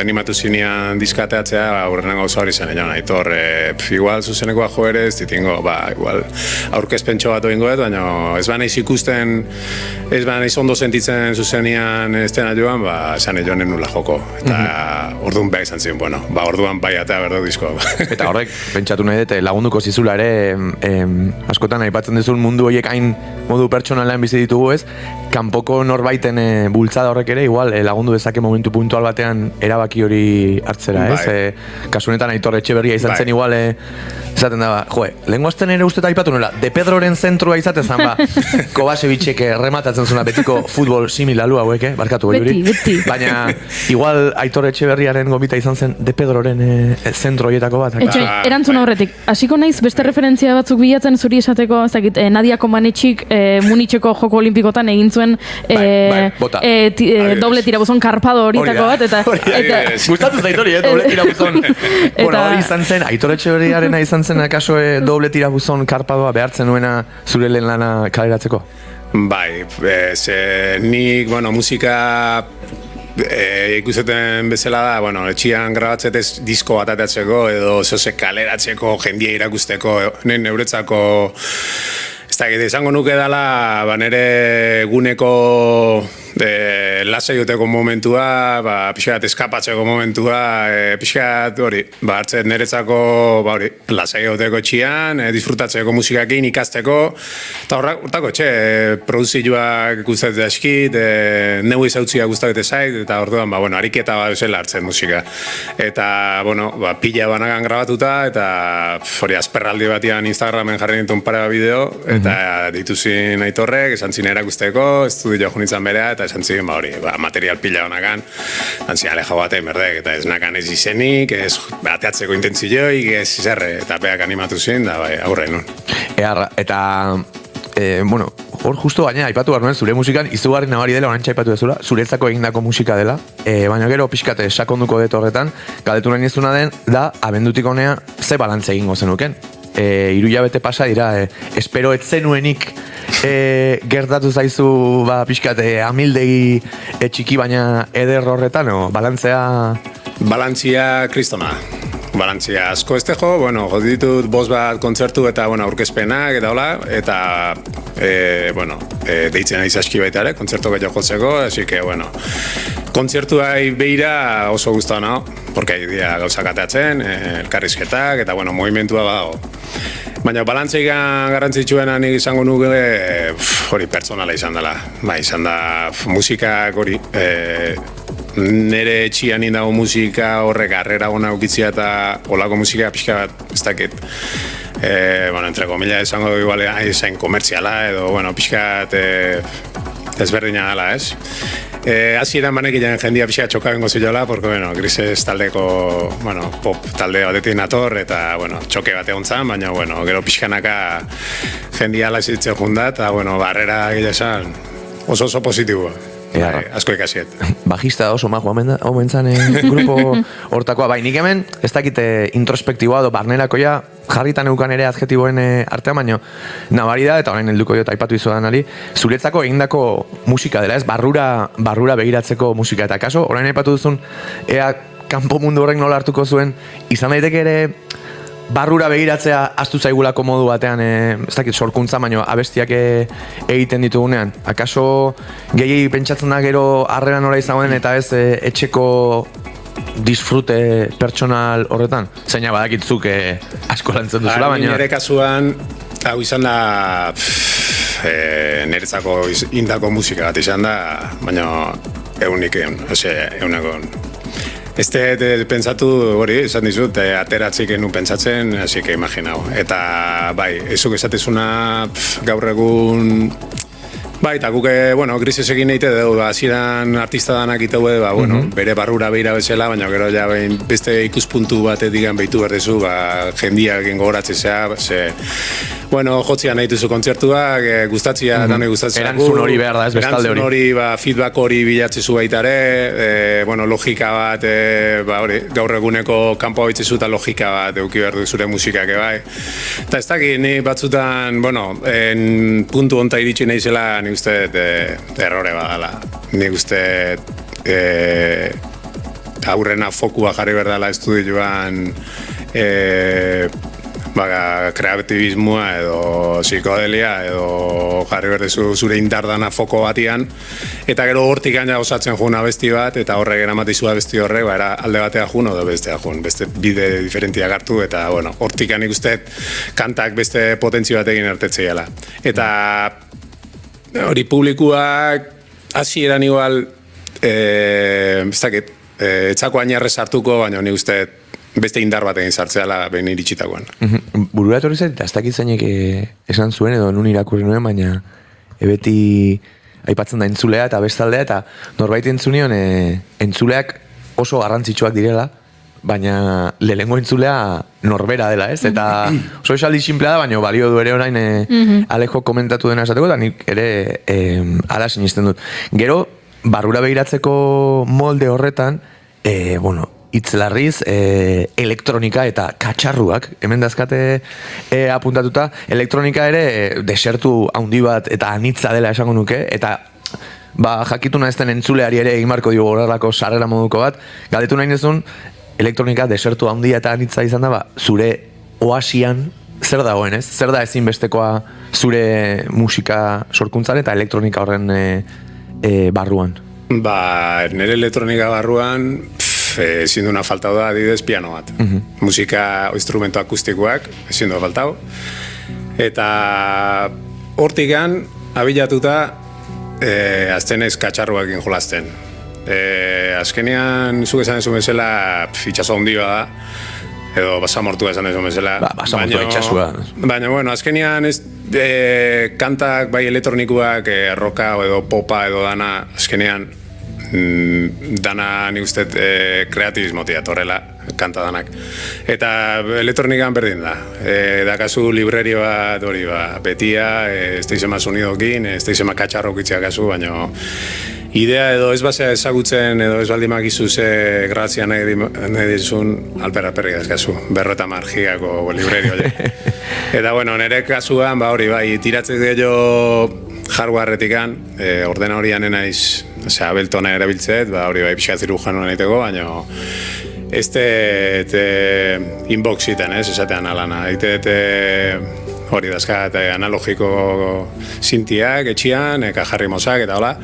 animatu zinean diskateatzea, aurrenan gauza hori zen, Aitor, igual zuzenekoa jo ere, ez ditingo, igual aurkezpentxo bat oingo baina ez banaiz ikusten, ez banaiz ondo sentitzen zuzenean estena joan, esan joanen nula joko. Eta orduan behar izan ziren, orduan bai atea berdo disko. Eta horrek, pentsatu nahi dut, lagunduko zizula ere, askotan aipatzen duzun mundu horiek hain modu pertsonalean bizi ditugu ez, kanpoko norbaiten bultzada horrek ere, igual lagundu dezake momentu puntual batean erabaki hori hartzera, ez? Kasunetan Aitor Etxeberria izan zen igual Esaten da, lehenguazten ere uste aipatu nola, De Pedroren zentrua izate zan, Kovačevićek rematatzen zuna betiko futbol similalu hauek, barkatu hori. Beti. Baina, igual Aitor Etxeberriaren gomita izan zen De Pedroren zentro horietako bat. Erantzun horretik, hasiko naiz beste referentzia batzuk bilatzen zuri esateko, ez dakit, Nadia Comanecik Municheko Joko Olimpikotan egin zuen doble tirabuzon karpado horietako bat, eta... Gustatu zait hori, doble tirabuzon. Bueno, hori izan zen, Aitor Etxeberriarena izan zen akaso doble tirabuzon karpadoa behartzen nuena zure lehen lana kaleratzeko? Bai, nik, musika ikuseten bezala da, etxian grabatzetez disko bat atatzeko edo zozek kaleratzeko, jendia irakusteko, neuretzako ez dakit, izango nuke dela, nire guneko lasaioteko momentua, pixkat eskapatzeko momentua, pixkat hori, hartzet niretzako lasaioteko txian, disfrutatzeko musikakin, ikasteko, eta hortako produzioak gustatzen eskit, neu izautzia gustatzen zait, eta orduan, ariketa bat zela hartzen musika. Eta, pila banagan grabatuta, eta hori azperraldi batian Instagramen jarri nintuen pare bideo, eta dituzin Aitorrek, esan zin erakusteko, estudio junitzen berea, eta esan zin, material pila honakan, esan zin aleja batean berdek, eta ez nakan ez izenik, ez ateatzeko intentzioik, ez izerre, eta peak animatu zin, da aurre nun. Eta, hor justo baina aipatu behar nuen, zure musikan izugarri nabari dela, orantxa aipatu dezula, zuretzako egindako musika dela, baina gero pixkate sakonduko dut horretan, galdetu nahi nizuna den, da, abendutik honea, ze balantze egingo zenuken. 3 hilabete pasa dira, espero ez zenuenik gertatu zaizu pixkate amildegi txiki baina eder horretan, balantzea? Balantzia kristona. Balantzia asko ez tejo, ditut 5 bat kontzertu eta aurkezpenak eta hola, eta deitzen naiz aski baita ere, kontzertu gehiago jotzeko, así que kontzertuai beira oso guztua nago, porque idea gauzak ateatzen, elkarrizketak eta movimentua badago. Baina balantzeikan garrantzitsuena nik izango nuke hori pertsonala izan dela. Izan da musikak hori, nire etxian indago musika horrek harrera gona ukitzia eta olako musika pixka bat, ez dakit. Entre komila izango igual zain komertziala edo, pixka ezberdina dela, ez? Hasieran banekilean jendia pixka txokabengo ziola, porque, Grises taldeko, pop talde batetik nator, eta, txoke bat egon zan, baina, gero pixkanaka jendia laizitzen jundat, eta, barrera gila esan oso positiboa. Asko ikasiet. Bajista oso majo omen zan grupo hortakoa. Nik hemen, ez dakite introspektiboa edo barnerakoia jarritan eukan ere adjetiboen artean, baino nabari da, eta orain helduko jota aipatu izudan ari, zuretzako egindako musika dela, ez? Barrura begiratzeko musika. Eta kaso, orain aipatu duzun, ea kanpo mundu horrek nola hartuko zuen, izan daiteke ere barrura begiratzea astu zaigulako modu batean, ez dakit sorkuntza, baino abestiak egiten ditugunean. Akaso gehiagi pentsatzen da gero harrera nora izangoen eta ez etxeko disfrute pertsonal horretan? Zeina badakitzuk asko lantzen duzula, baina... Nire kasuan, hau izan da niretzako indako musika bat izan da, baina euneko. Ez pentsatu hori, esan dizut, ateratzik enun pentsatzen, hasi que imaginau. Eta, ezuk esatezuna gaur egun... Eta guke, Grisesekin egite dugu, hasieran artista danak itau bere barrura behira bezala, baina gero ja beste ikuspuntu batetik behitu berdezu, jendiak gogoratzea, jotzian nahi duzu kontzertuak, gustatzia, dane gustatzea. Erantzun hori behar da, ez bestalde hori. Erantzun hori, feedback hori bilatzezu baita ere, logika bat, gaur eguneko kanpo baitzezu eta logika bat euki behar du zure musikak, Eta ez dakit, ni batzutan, puntu honta iritsi nahi zela, nik uste errore badala. Nik uste aurrena fokua jarri berdala estudioan kreatibismoa edo psikodelia edo jarri berdezu zure indardana foko batian, eta gero hortik gaina osatzen jun abesti bat, eta horrek eramatizu abesti horrek, alde batea jun edo bestea jun, beste bide diferentia hartu, eta hortik nik uste kantak beste potentzio batekin ertetzeiala. Eta hori publikuak hasieran igual ez dakit, etzako ainarrez hartuko, baina nik uste beste indar bat egin sartzeala behin iritsitakoan. Burura etorri zen, eta ez dakit zeinek esan zuen edo nun irakurri nuen, baina beti aipatzen da entzulea eta bestaldea, eta norbait entzunion entzuleak oso garrantzitsuak direla, baina lehenengo entzulea norbera dela, ez? Eta oso esaldi simplea da, baina balio du ere orain Alejo komentatu dena esateko, eta nik ere ala sinisten dut. Gero, barrura behiratzeko molde horretan, itzlarriz, elektronika eta katxarruak, hemen dazkate apuntatuta, elektronika ere desertu handi bat eta anitza dela esango nuke, eta jakituna ez den entzuleari ere egin marko dio horrelako sarrera moduko bat, galdetu nahi nezun, elektronika desertu handia eta anitza izan da, zure oasian zer dagoen, ez? Zer da ezinbestekoa zure musika sorkuntzan eta elektronika horren barruan? Nire elektronika barruan ezin duna faltau da adibidez piano bat. Musika instrumento akustikoak ezin duna faltau. Eta hortikan abilatuta aztenez katxarruak jolazten. Azkenean zuk esan dezu bezala itxaso handia da, edo basamortua esan dezu bezala. Basamortua itxasua. Baina, azkenean kantak bai elektronikoak, roka edo popa edo dana, azkenean dana nik uste kreatibismotia torrela kanta danak. Eta elektronikan berdin da. Dakazu librerio bat hori betia, ez da izema sonidokin, ez da izema katxarrok itxea kasu, baina idea edo ez basea ezagutzen edo ez baldimak izu ze grazia nahi dizun alperri dazkazu, 50 gigako librerio. Eta nire kasuan, tiratzek gehiago hardwaretikan, ordena horian enaiz, abeltona erabiltzet, pixka zirujano nahiteko, baina ez inboxiten, esatean alana, hori dazkat analogiko zintiak, etxian, jarri mozak, eta hola.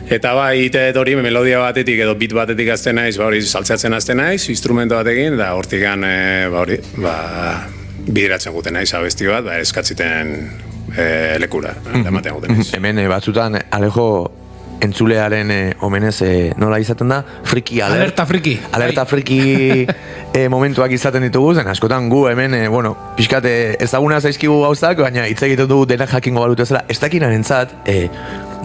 Eta iteet hori melodia batetik edo beat batetik azten naiz, saltzeatzen azten naiz, instrumento batekin, eta hortikan bideratzen guten naiz abesti bat, eskatziten lekura, ematen guten naiz. Hemen batzutan, Alejo, entzulearen omenez nola izaten da, friki alerta friki. Alerta friki momentuak izaten ditugu, zen askotan gu hemen, pixkat ezaguna zaizkigu gauzak, baina hitz egiten dugu dena jakingo balutu ezela, ez dakinaren zat,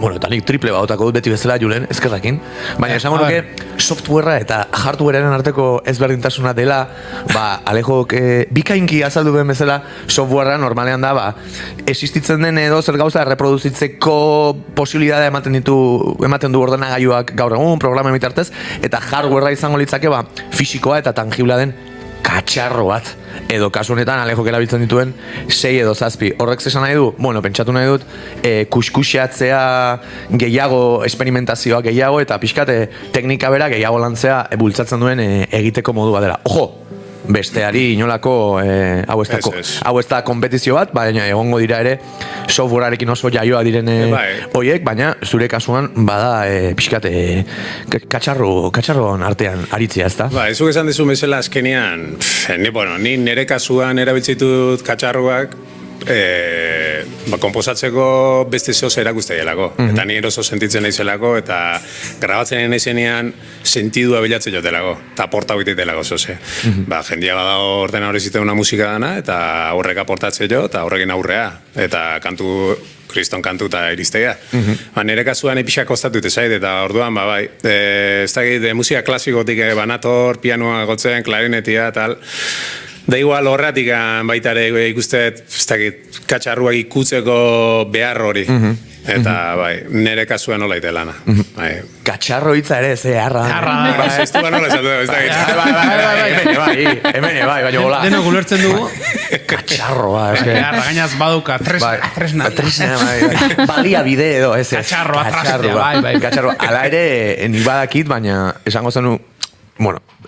eta nik triple bautako dut beti bezala Julen, ezkerrakin, baina esango nuke softwarea eta hardwarearen arteko ezberdintasuna dela, Alejo bikainki azaldu ben bezala softwarea normalean da, existitzen den edo zer gauza reproduzitzeko posibilitatea ematen du ordenagailuak gaur egun programa bitartez, eta hardwarea izango litzake fisikoa eta tangiblea den katxarro bat, edo kasu honetan Alejo erabiltzen dituen 6 edo 7. Horrek esan nahi du, pentsatu nahi dut, kuskuxeatzea gehiago, esperimentazioa gehiago, eta pixkat teknika bera gehiago lantzea bultzatzen duen egiteko modua dela. Ojo! Besteari inolako hau ez da kompetizio bat, baina egongo dira ere softwarearekin oso jaioa diren hoiek, baina zure kasuan bada pixkat katxarron artean aritzia, ez da? Ezuk esan dezu bezala azkenean, ni nire kasuan erabiltzitut katxarroak komposatzeko beste zehoz erakuste gelako. Eta ni eroso sentitzen naizelako, eta grabatzen naizenean sentidua bilatzen jotelako, eta aporta bitetelako zoze. Jendia bada ordena hori zitea una musika dana, eta horrek aportatzen jo, eta horrekin aurrea. Eta kriston kantu eta iriztea. Nire kasuan epixak kostatu zait, eta orduan, ez dakit, musika klasikotik banator, pianoa gotzen, klarinetia, tal. Da igual horretik baitare ikustet, katxarruak ikutzeko behar hori. Eta nire kasuan nola ite lana. Katxarro hitza ere, ze harra. Ez du nola esatu, ez dakit. Hemen baina gola. Denok ulertzen dugu. Katxarroa. Harra gainaz baduka, tresna. Balia bide edo. Katxarroa, Katxarroa. Ala ere, ni badakit, baina esango zenu,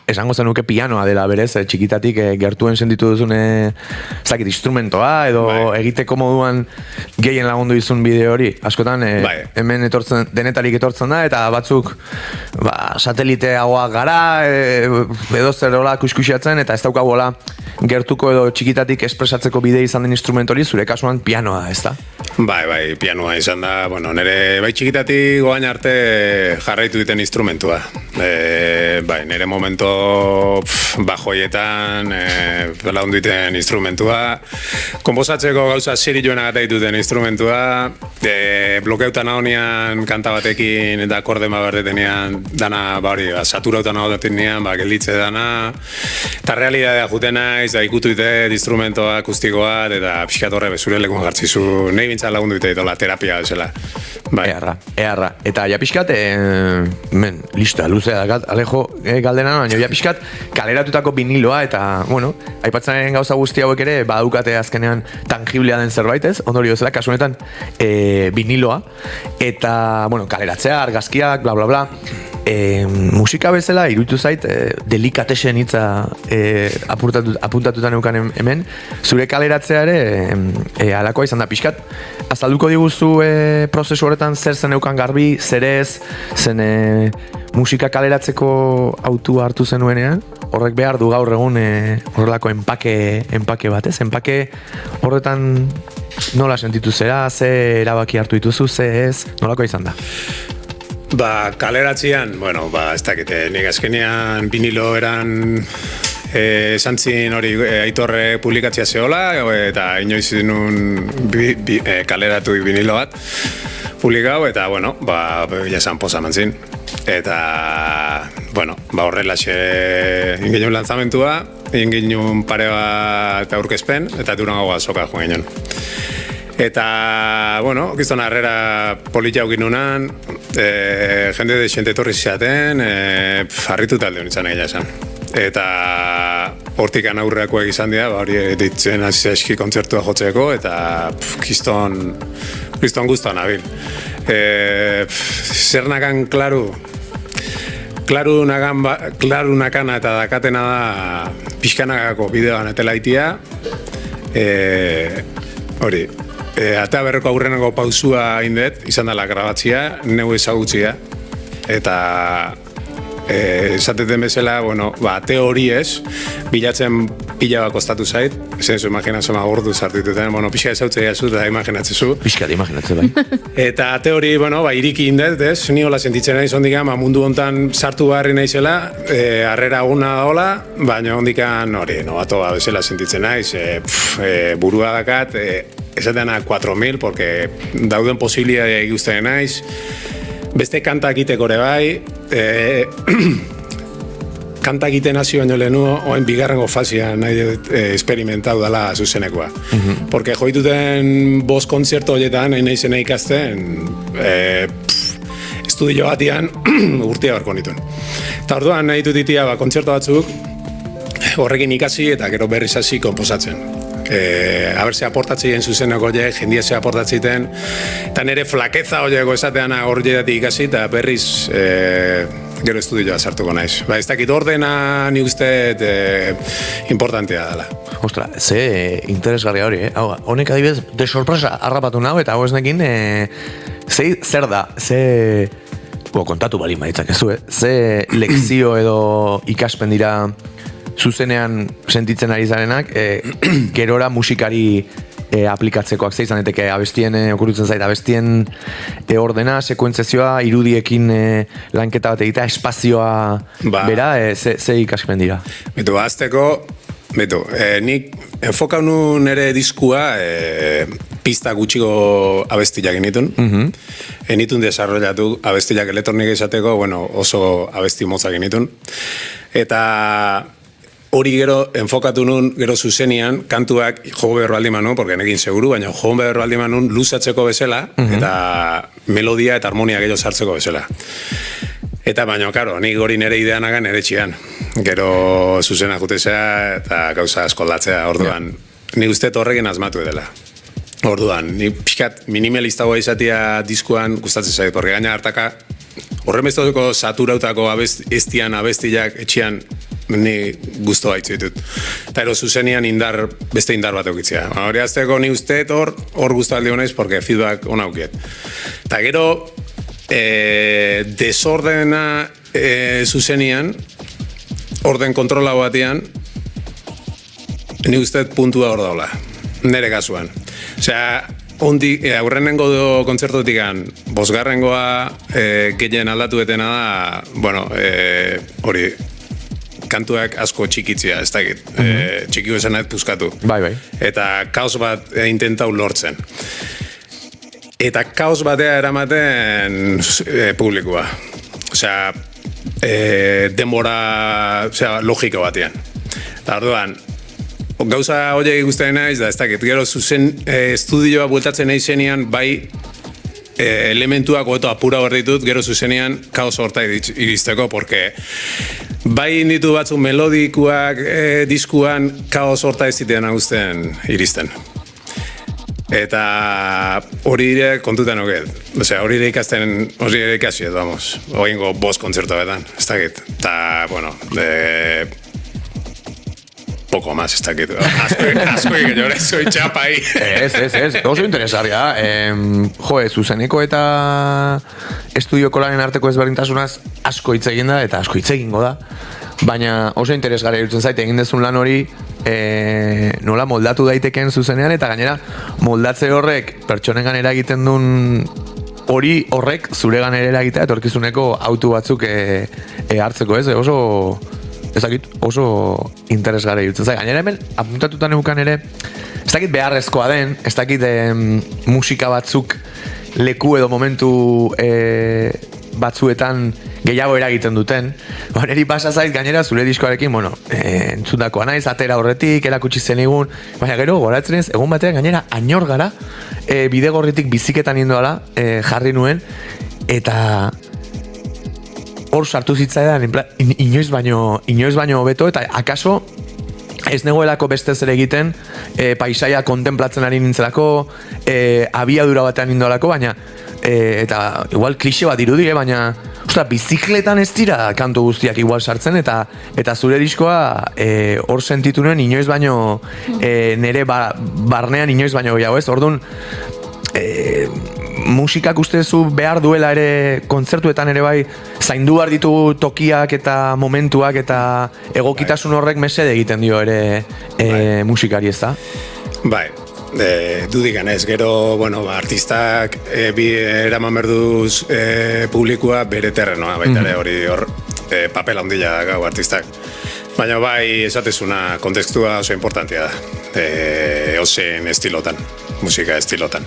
esango zenuke pianoa dela berez, txikitatik gertuen sentitu duzun instrumentoa edo egiteko moduan gehien lagundu izun bideo hori. Askotan hemen denetarik etortzen da, eta batzuk sateliteagoak gara, edo zerola kuskusiatzen, eta ez daukagola gertuko edo txikitatik espresatzeko bide izan den instrumentu hori, zure kasuan pianoa, ez da? Pianoa izan da, nire txikitatik goain arte jarraitu diten instrumentua. Nire bere momento bajoietan, belaunditen instrumentua, konposatzeko gauza serioena gata dituten instrumentua, blokeutan honian kanta batekin eta akorde baberdetenean dana, saturautan haudatenean, gelditze dana, eta realidadea juten naiz, da ikutu dite instrumentoa, akustikoa, eta pixkat horre bezure lekun jartzizu, nahi bintzat lagundu dite ditola, terapia bezala. Earra. Eta ja pixkat, lista, luzea dakat, Alejo, galdena, baina ja pixkat, kaleratutako viniloa, eta, bueno, aipatzen gauza guzti hauek ere, badaukate azkenean tangiblea den zerbait ez, ondorio zela, kasu honetan, viniloa, eta, bueno, kaleratzea, argazkiak, bla, bla, bla, musika bezala, iruditu zait, delikatesen hitza apuntatuta neukan hemen, zure kaleratzea ere, alakoa izan da pixkat, azalduko diguzu prozesu horretan zer zen neukan garbi, zer ez, zen musika kaleratzeko autua hartu zenuenean, horrek behar du gaur egun horrelako enpake bat, ez? Enpake horretan nola sentitu zera, ze erabaki hartu dituzu, ze ez, nolako izan da? Kaleratzean, ez dakite, nik azkenean vinilo eran esantzin hori Aitorre publikatzea zehola, eta inoiz nun kaleratu vinilo bat publikau, eta, jasan posa mantzin. Eta, horrelaxe ingenuen lanzamentua, ingenuen pare bat aurkezpen, eta Durango azoka joan ginen. Eta, gizton harrera politia ukinunan, jende de xente etorri ziaten, harritu talde honitzen egia esan. Eta hortikan aurrekoak izan dira, hori ditzen eski kontzertua jotzeko, eta kiston guztuan abil. Zer nakan klaru nakana eta dakatena da pixkanagako bideoan etela itia, hori, atea berreko aurreneko pausua indet, izan dela grabatzia, neu ezagutzia, eta esateten bezala, ate hori ez, bilatzen pila bat kostatu zait, zenzu imaginazioa gordu zartituten, pixka ezautzea zu eta imaginatzezu. Pixka imaginatzen bai. Eta ate hori, iriki indet, ez, ni hola sentitzen naiz ondikan, mundu hontan sartu beharri naizela, harrera aguna daola, baina ondikan hori, nobato bezala sentitzen naiz, burua dakat, esatena 4.000, porque dauden posibilitatea ikusten naiz, beste kantak iteko ere bai, kantak iten hasi baino lehenu, oen bigarrengo fazia nahi experimentau dela zuzenekoa. Porque joituten 5 kontzertu horietan, nahi zena ikasten, estudio batian urtea barko nituen. Eta orduan nahi dut itia kontzertu batzuk, horrekin ikasi eta gero berriz hasi konposatzen. Haberse aportatzeien zuzeneko horiek, jendia ze aportatzeiten, eta nire flakeza horieko esatean horietatik ikasi, eta berriz gero estudioa sartuko naiz. Ez dakit ordena ni uste importantea dela. Ostra, ze interesgarria hori, honek adibidez, de sorpresa harrapatu nahu, eta hau esnekin, zer da, kontatu bali maitzakezu, ze lekzio edo ikaspen dira zuzenean sentitzen ari zarenak, gerora musikari aplikatzekoak izan daiteke abestien, okurritzen zait, abestien ordena, sekuentzazioa, irudiekin lanketa bat egitea, espazioa bera, ze ikaspen dira? Azteko, nik enfokau nire diskua pista gutxiko abestiak genitun. Enitun desarrollatu abestiak elektronik izateko, oso abesti motza genitun. Eta hori gero enfokatu nun, gero zuzenian, kantuak jogo behar baldi manu, porque nekin seguru, baina jogo behar baldi manun luzatzeko bezala, eta melodia eta harmonia gehiago sartzeko bezala. Eta baina, karo, nik hori nire ideanagan nire txian. Gero zuzena jutezea eta gauza eskoldatzea, orduan. Nik uste horrekin asmatu edela. Orduan, nik pixkat minimalistagoa izatea diskuan gustatzen zait, porque gaina hartaka, horren bestatuko saturautako estian abestiak etxian ni guztu haitzu ditut. Eta ero zuzenian beste indar bat eukitzea. Hori azteko ni usteet hor guztu aldi honaiz, porque feedback hona aukiet. Eta gero, desordena zuzenian, orden kontrola batean, ni usteet puntua hor daula. Nere kasuan. Osea, aurrenengo kontzertotikan, 5. gehien aldatu etena da, hori, kantuak asko txikitzia, ez dakit, txikiko esanak puzkatu. Bai. Eta kaos bat intentau lortzen. Eta kaos batea eramaten publikoa. Osea, denbora, logiko batean. Eta orduan, gauza horiek ikusten naiz, da ez dakit, gero zuzen estudioa bueltatzen nahi zenean, bai elementuak oto apura behar ditut, gero zuzenean kaos horta iristeko, porque bai ditu batzuk melodikuak diskuan kaos horta ez zitean aguzten iristen. Eta hori ere kontutan oket. Osea, hori ere ikasi edo, vamos. Oingo 5 kontzertu betan, ez dakit. Eta, bueno, poco más, ez dakit. Asko egin soy txapa ahí. Ez, oso interesaria. Zuzeneko eta estudioko lanen arteko ezberdintasunaz asko hitz egin da, eta asko hitz egingo da. Baina oso interesgarria irutzen zait, egin dezun lan hori nola moldatu daiteken zuzenean, eta gainera moldatze horrek pertsonengan eragiten duen hori horrek zuregan ere eragitea etorkizuneko autu batzuk hartzeko, ez? Oso interesgarria irutzen zait. Gainera hemen apuntatuta neukan ere, ez dakit beharrezkoa den, ez dakit musika batzuk leku edo momentu batzuetan gehiago eragiten duten. Neri pasa zait gainera zure diskoarekin, entzundakoa naiz, atera horretik, erakutsi zen egun, baina gero, goratzen ez, egun batean gainera añor gara, bidegorritik biziketan indoala jarri nuen, eta hor sartu zitzaidan, inoiz baino hobeto, eta akaso ez negoelako beste zer egiten, paisaia kontemplatzen ari nintzelako, abiadura batean indolako, baina eta igual klixe bat irudi, baina bizikletan ez dira kantu guztiak igual sartzen, eta zure diskoa hor sentitu nuen inoiz baino nere barnean inoiz baino gehiago, ez? Orduan musikak ustezu behar duela ere kontzertuetan ere bai zaindu behar ditu tokiak eta momentuak eta egokitasun horrek mesede egiten dio ere musikari, ez da? Bai, dudik ganez, gero, artistak eraman berduz publikoa bere terrenoa, baita ere hor papel handila da gau artistak. Baina bai, esatezuna, kontekstua oso importantia da, ozen estilotan, musika estilotan.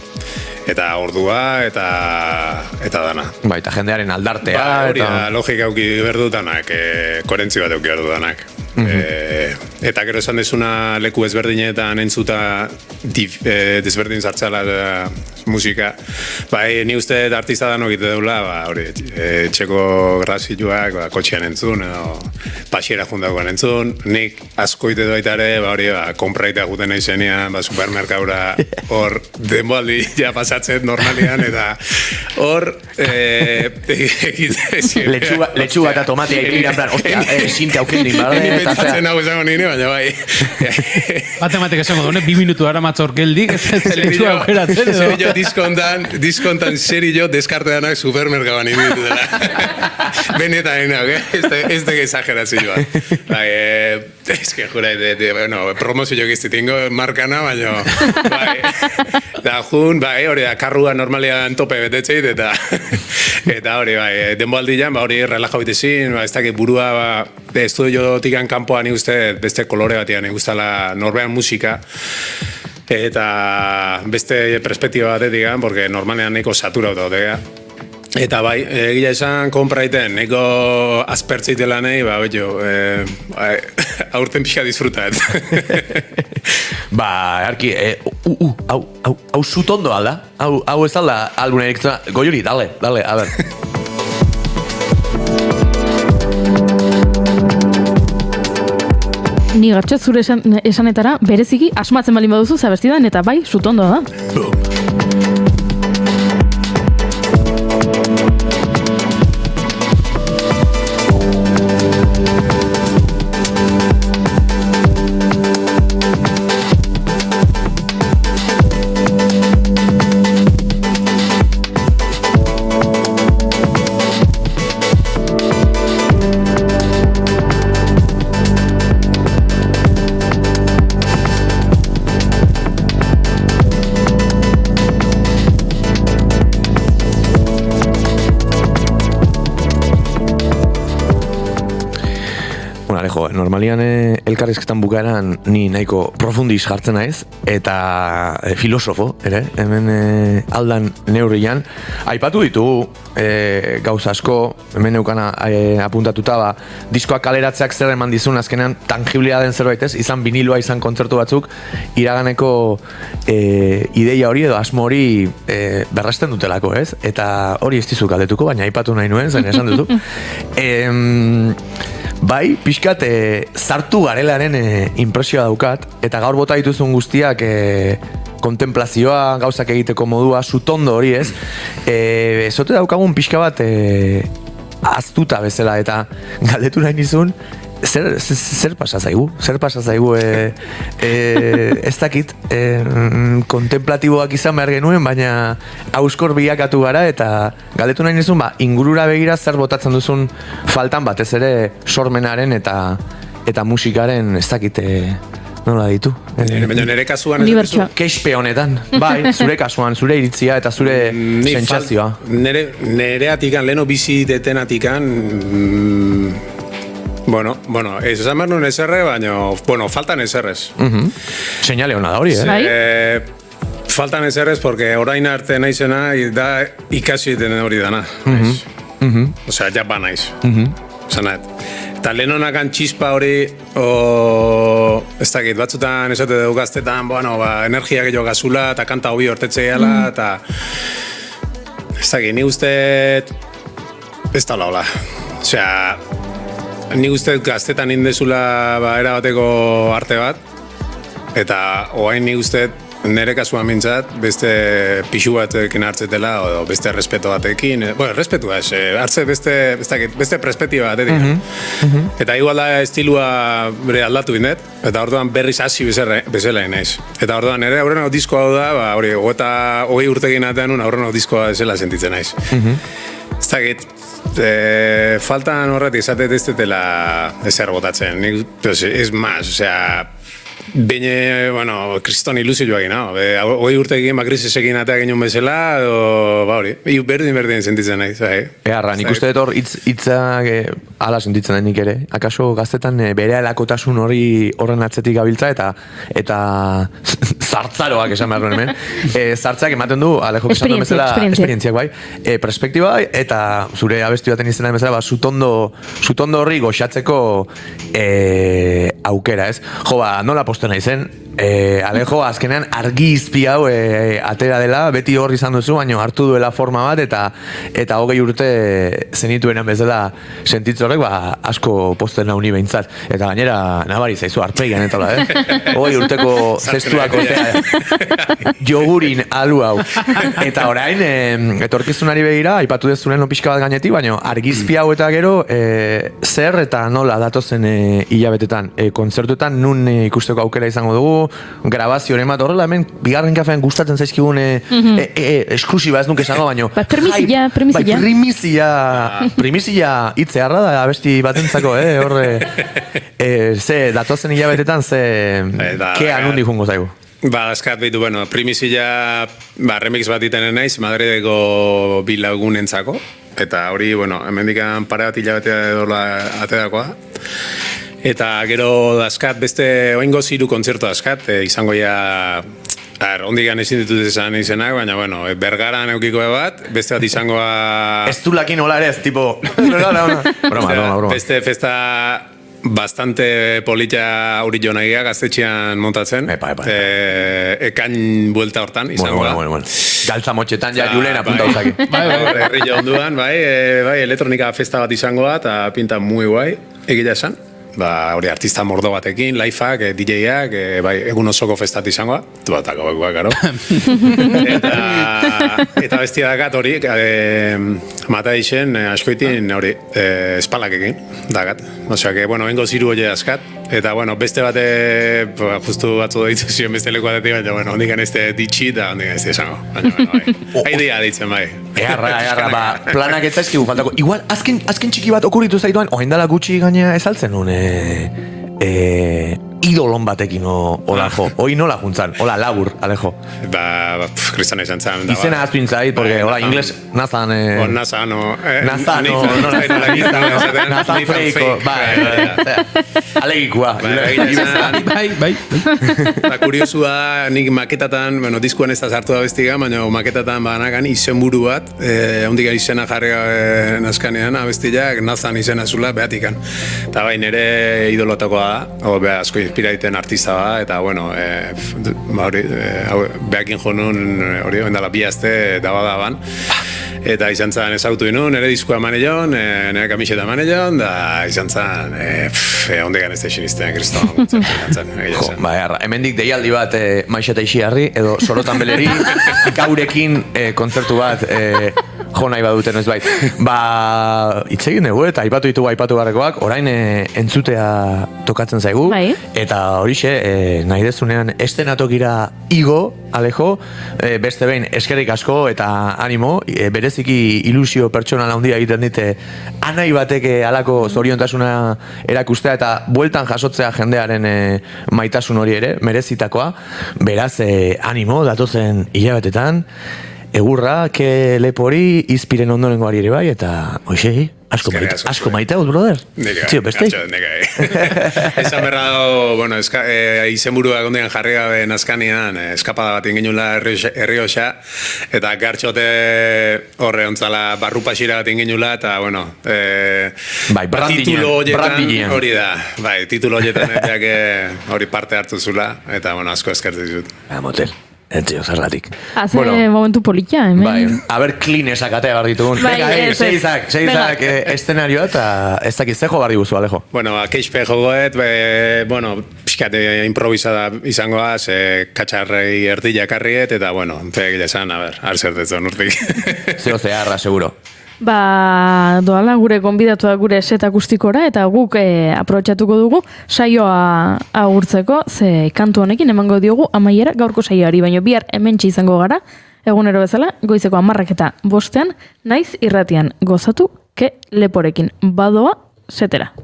Eta ordua, eta dana. Bai, eta jendearen aldartea. Ba, hori da, logika auki berdudanak, koherentzi bat auki berdudanak. Eta gero esan dezuna leku ezberdinetan entzuta desberdin zartzala musika. Bai, ni uste artista danok ite deula, hori, txeko grazioak kotxean entzun, edo pasiera jundagoan entzun. Nik asko ite doaita ere, hori, konpraita guten nahi zenean, supermerkaura hor denboaldi ja pasatzen normalian, eta hor lechuga eta tomatea ikira, en plan, ostia, sinte aukendin, bale? Pentsatzen hau esango nire, baina bai. Batematek esango dune, 2 minutu ara matzor geldik, ez lechuga aukeratzen, edo? Serio diskontan serio deskarteanak supermerkaban ibitu dela. Benetan ez da exagerazioa. Bai, ez que jura, promozio ez tengo markana, baina bai. Da jun, bai, hori da, karrua normalian tope betetzeit, eta hori, bai, denboaldian, hori relajau bitezin, ez dakit burua, estudiotikan kanpoan nik uste beste kolore batean nik ustela norbean musika, eta beste perspektiba batetik, porque normalean nahiko saturatu daudega. Eta bai, egia esan konpraiten, neko aspertzeitela nahi, aurten pixka disfrutat. Ba, Arki, hau zutondo alda? Hau ez alda alguna erektzuna? Goiuri, dale, a ber. Ni Gartxot zure esanetara bereziki asmatzen balin baduzu zabestidan, eta bai, zutondo da. normalian elkarrizketan bukaeran ni nahiko profundiz jartzen naiz, eta filosofo, ere, hemen aldan neurrian. Aipatu ditugu gauza asko, hemen neukana apuntatuta, diskoak kaleratzeak zer eman dizun azkenean tangiblea den zerbait ez, izan viniloa, izan kontzertu batzuk, iraganeko ideia hori edo asmo hori berresten dutelako, ez? Eta hori ez dizuk galdetuko, baina aipatu nahi nuen, zain esan dutu. Bai, pixkat, sartu garelaren impresioa daukat, eta gaur bota dituzun guztiak kontemplazioa, gauzak egiteko modua, sutondo hori ez, ezote daukagun pixka bat aztuta bezala, eta galdetu nahi nizun, zer pasa zaigu? Zer pasa zaigu ez dakit kontemplatiboak izan behar genuen, baina auskor bilakatu gara, eta galdetu nahi nizun, ingurura begira zer botatzen duzun faltan batez ere sormenaren eta musikaren ez dakit nola ditu. Baina nire kasuan keispe honetan, bai, zure kasuan, zure iritzia eta zure sentsazioa. Nire atikan, leheno bizi detenatikan, Bueno, ez esan behar nuen eserre, baina, faltan eserrez. Señale hona da hori, Faltan eserrez, porque orain arte naizena, da ikasi denen hori dana. Osea, ja ba naiz. Zanat. Eta lehenonakan txispa hori, ez dakit, batzutan esate dugu gaztetan, energia gehiago gazula, eta kanta hobi hortetze gala, eta ez dakit, ni uste ez da hola. Osea, nik uste gaztetan indezula erabateko arte bat, eta oain nik uste nire kasuan mintzat beste pixu batekin hartzetela, o beste respeto batekin, respetua ez, hartze beste perspektiba batetik. Eta igual da estilua bere aldatu bindet, eta orduan berriz hasi bezala naiz. Eta orduan nire aurreneko diskoa da, hori, 20 urtekin atean un aurreneko diskoa bezala sentitzen naiz. Ez dakit, faltan horretik izatet ez dutela ezer botatzen, ez maz, osea, bine, kriston ilusioa egin, hoi urtekin krisisekin atea genuen bezala, hori, berdin sentitzen nahi. Eharra, nik uste dut hitzak ala sentitzen da nik ere, akaso gaztetan bere alakotasun horren atzetik gabiltza, eta zartzaroak esan behar duen hemen, zartzak ematen du, Alejo esan duen bezala, esperientziak bai, perspektiba, eta zure abesti baten izan den bezala, sutondo horri goxatzeko aukera, ez? Jo, nola posten nahi zen, Alejo azkenean argi izpi hau atera dela, beti hor izan duzu, baina hartu duela forma bat, eta 20 urte zenituenan bezala sentitzu horrek, asko posten nauni behintzat. Eta gainera, nabari zaizu, arpeigan eta hola, 20 urteko zestuako jogurin alu hau. Eta orain, etorkizunari begira, aipatu dezunen pixka bat gainetik, baina argizpi hau eta gero, zer eta nola datozen hilabetetan, kontzertuetan nun ikusteko aukera izango dugu, grabazioren bat horrela, hemen bigarren kafean gustatzen zaizkigun esklusiba ez nuke esango, baino primizia hitzearra da abesti batentzako, ze datozen hilabetetan, ze kea nundi jungo zaigu. Azkat behitu, primizia remix bat itenen naiz, Madrideko bi lagunentzako, eta hori, hemendikan pare bat hilabetea edola atedakoa. Eta gero dazkat beste oingo ziru kontzertu dazkat, izango ja, ondikan ezin ditut esan izenak, baina Bergaran eukiko bat, beste bat izangoa... Ez du lakin hola ere ez, tipo... Broma. Beste festa bastante polita hori jonagia gaztetxean montatzen. Ekain buelta hortan izangoa. Bueno. Galtza motxetan ja julen apunta uzaki. Herri onduan, elektronika festa bat izangoa, eta pinta muy guai, egila esan. Hori artista mordo batekin, liveak, DJ-ak, egun osoko festat izangoa, batako karo. Eta bestia dakat hori, mata isen, askoitin hori, espalakekin, dakat. Osea, engo ziru hori askat, eta beste bate, justu batzu doitu zion beste leku batetik, baina ondikan ez ditxi, eta ondikan ez izango. Haidea ditzen bai. Eharra, planak ez zaizkigu faltako. Igual, azken txiki bat okuritu zaituan, oain dala gutxi gaina ezaltzen nuen, idolon batekin hola jo. Hoi nola juntzan, hola labur, Alejo. Kristana izan zen. Izena aztu intzait, porque hola ingles nazan... Nazano... Nazan freiko, alegikua. Bai. Kuriosua, nik maketatan, bueno, diskuan ez da sartu da bestiga, baina maketatan banakan izenburu bat, ondik izena jarri nazkanean, abestiak, nazan izena zula, behatikan. Eta bain ere idolotakoa da, asko inspiraiten artista da, eta bueno, behakin jo nun, hori, bendala bi azte daban. Eta izan zen ezagutu inun, nire diskua maneion, nire kamiseta maneion, da izan zen, ondegan ez da isinizten, kriston. Hemendik deialdi bat Maixeta Ixiarri, edo Sorotan Beleri, gaurekin kontzertu bat jo nahi baduten ez bait. Itzegin dugu eta aipatu ditugu aipatu barrekoak, orain entzutea tokatzen zaigu, eta horixe, nahi dezunean estenatokira igo, Alejo, beste behin eskerrik asko eta animo, bereziki ilusio pertsonal handia egiten dite anai bateke alako zoriontasuna erakustea eta bueltan jasotzea jendearen maitasun hori ere, merezitakoa, beraz animo, datozen hilabetetan, egurra, ke lepori, izpiren ondorengoari ere bai, eta hoxei, asko maite hau, brother? Txio, bestei? Esan berra dago, bueno, izenburua gondean jarri gabe nazkanean, eskapada bat ingenula Errioxa, eta gartxote horre ontzala barrupasira bat ingenula, eta, bueno, titulo horietan hori da, titulo horietan hori parte hartu zula, eta, bueno, asko eskertu dizut. Motel. Entzio, zergatik. Haze momentu politia, hemen. Aber, clean esakatea behar ditugun. Seizak estenarioa eta ez dakiz zejo behar diguzu, Alejo. Bueno, keispe jogoet, bueno, pixkate improvisada izangoaz, katxarrei erdila karriet, eta, bueno, egile esan, arzertetzen urtik. Zeo zeharra, seguro. Doala gure gonbidatuak gure set akustikora eta guk aprobetxatuko dugu saioa agurtzeko, ze kantu honekin emango diogu amaiera gaurko saioari, baina bihar hementsi izango gara, egunero bezala, goizeko 10:05 naiz irratian gozatu, ke leporekin badoa setera.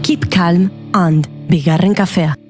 Keep calm and bigarren kafea.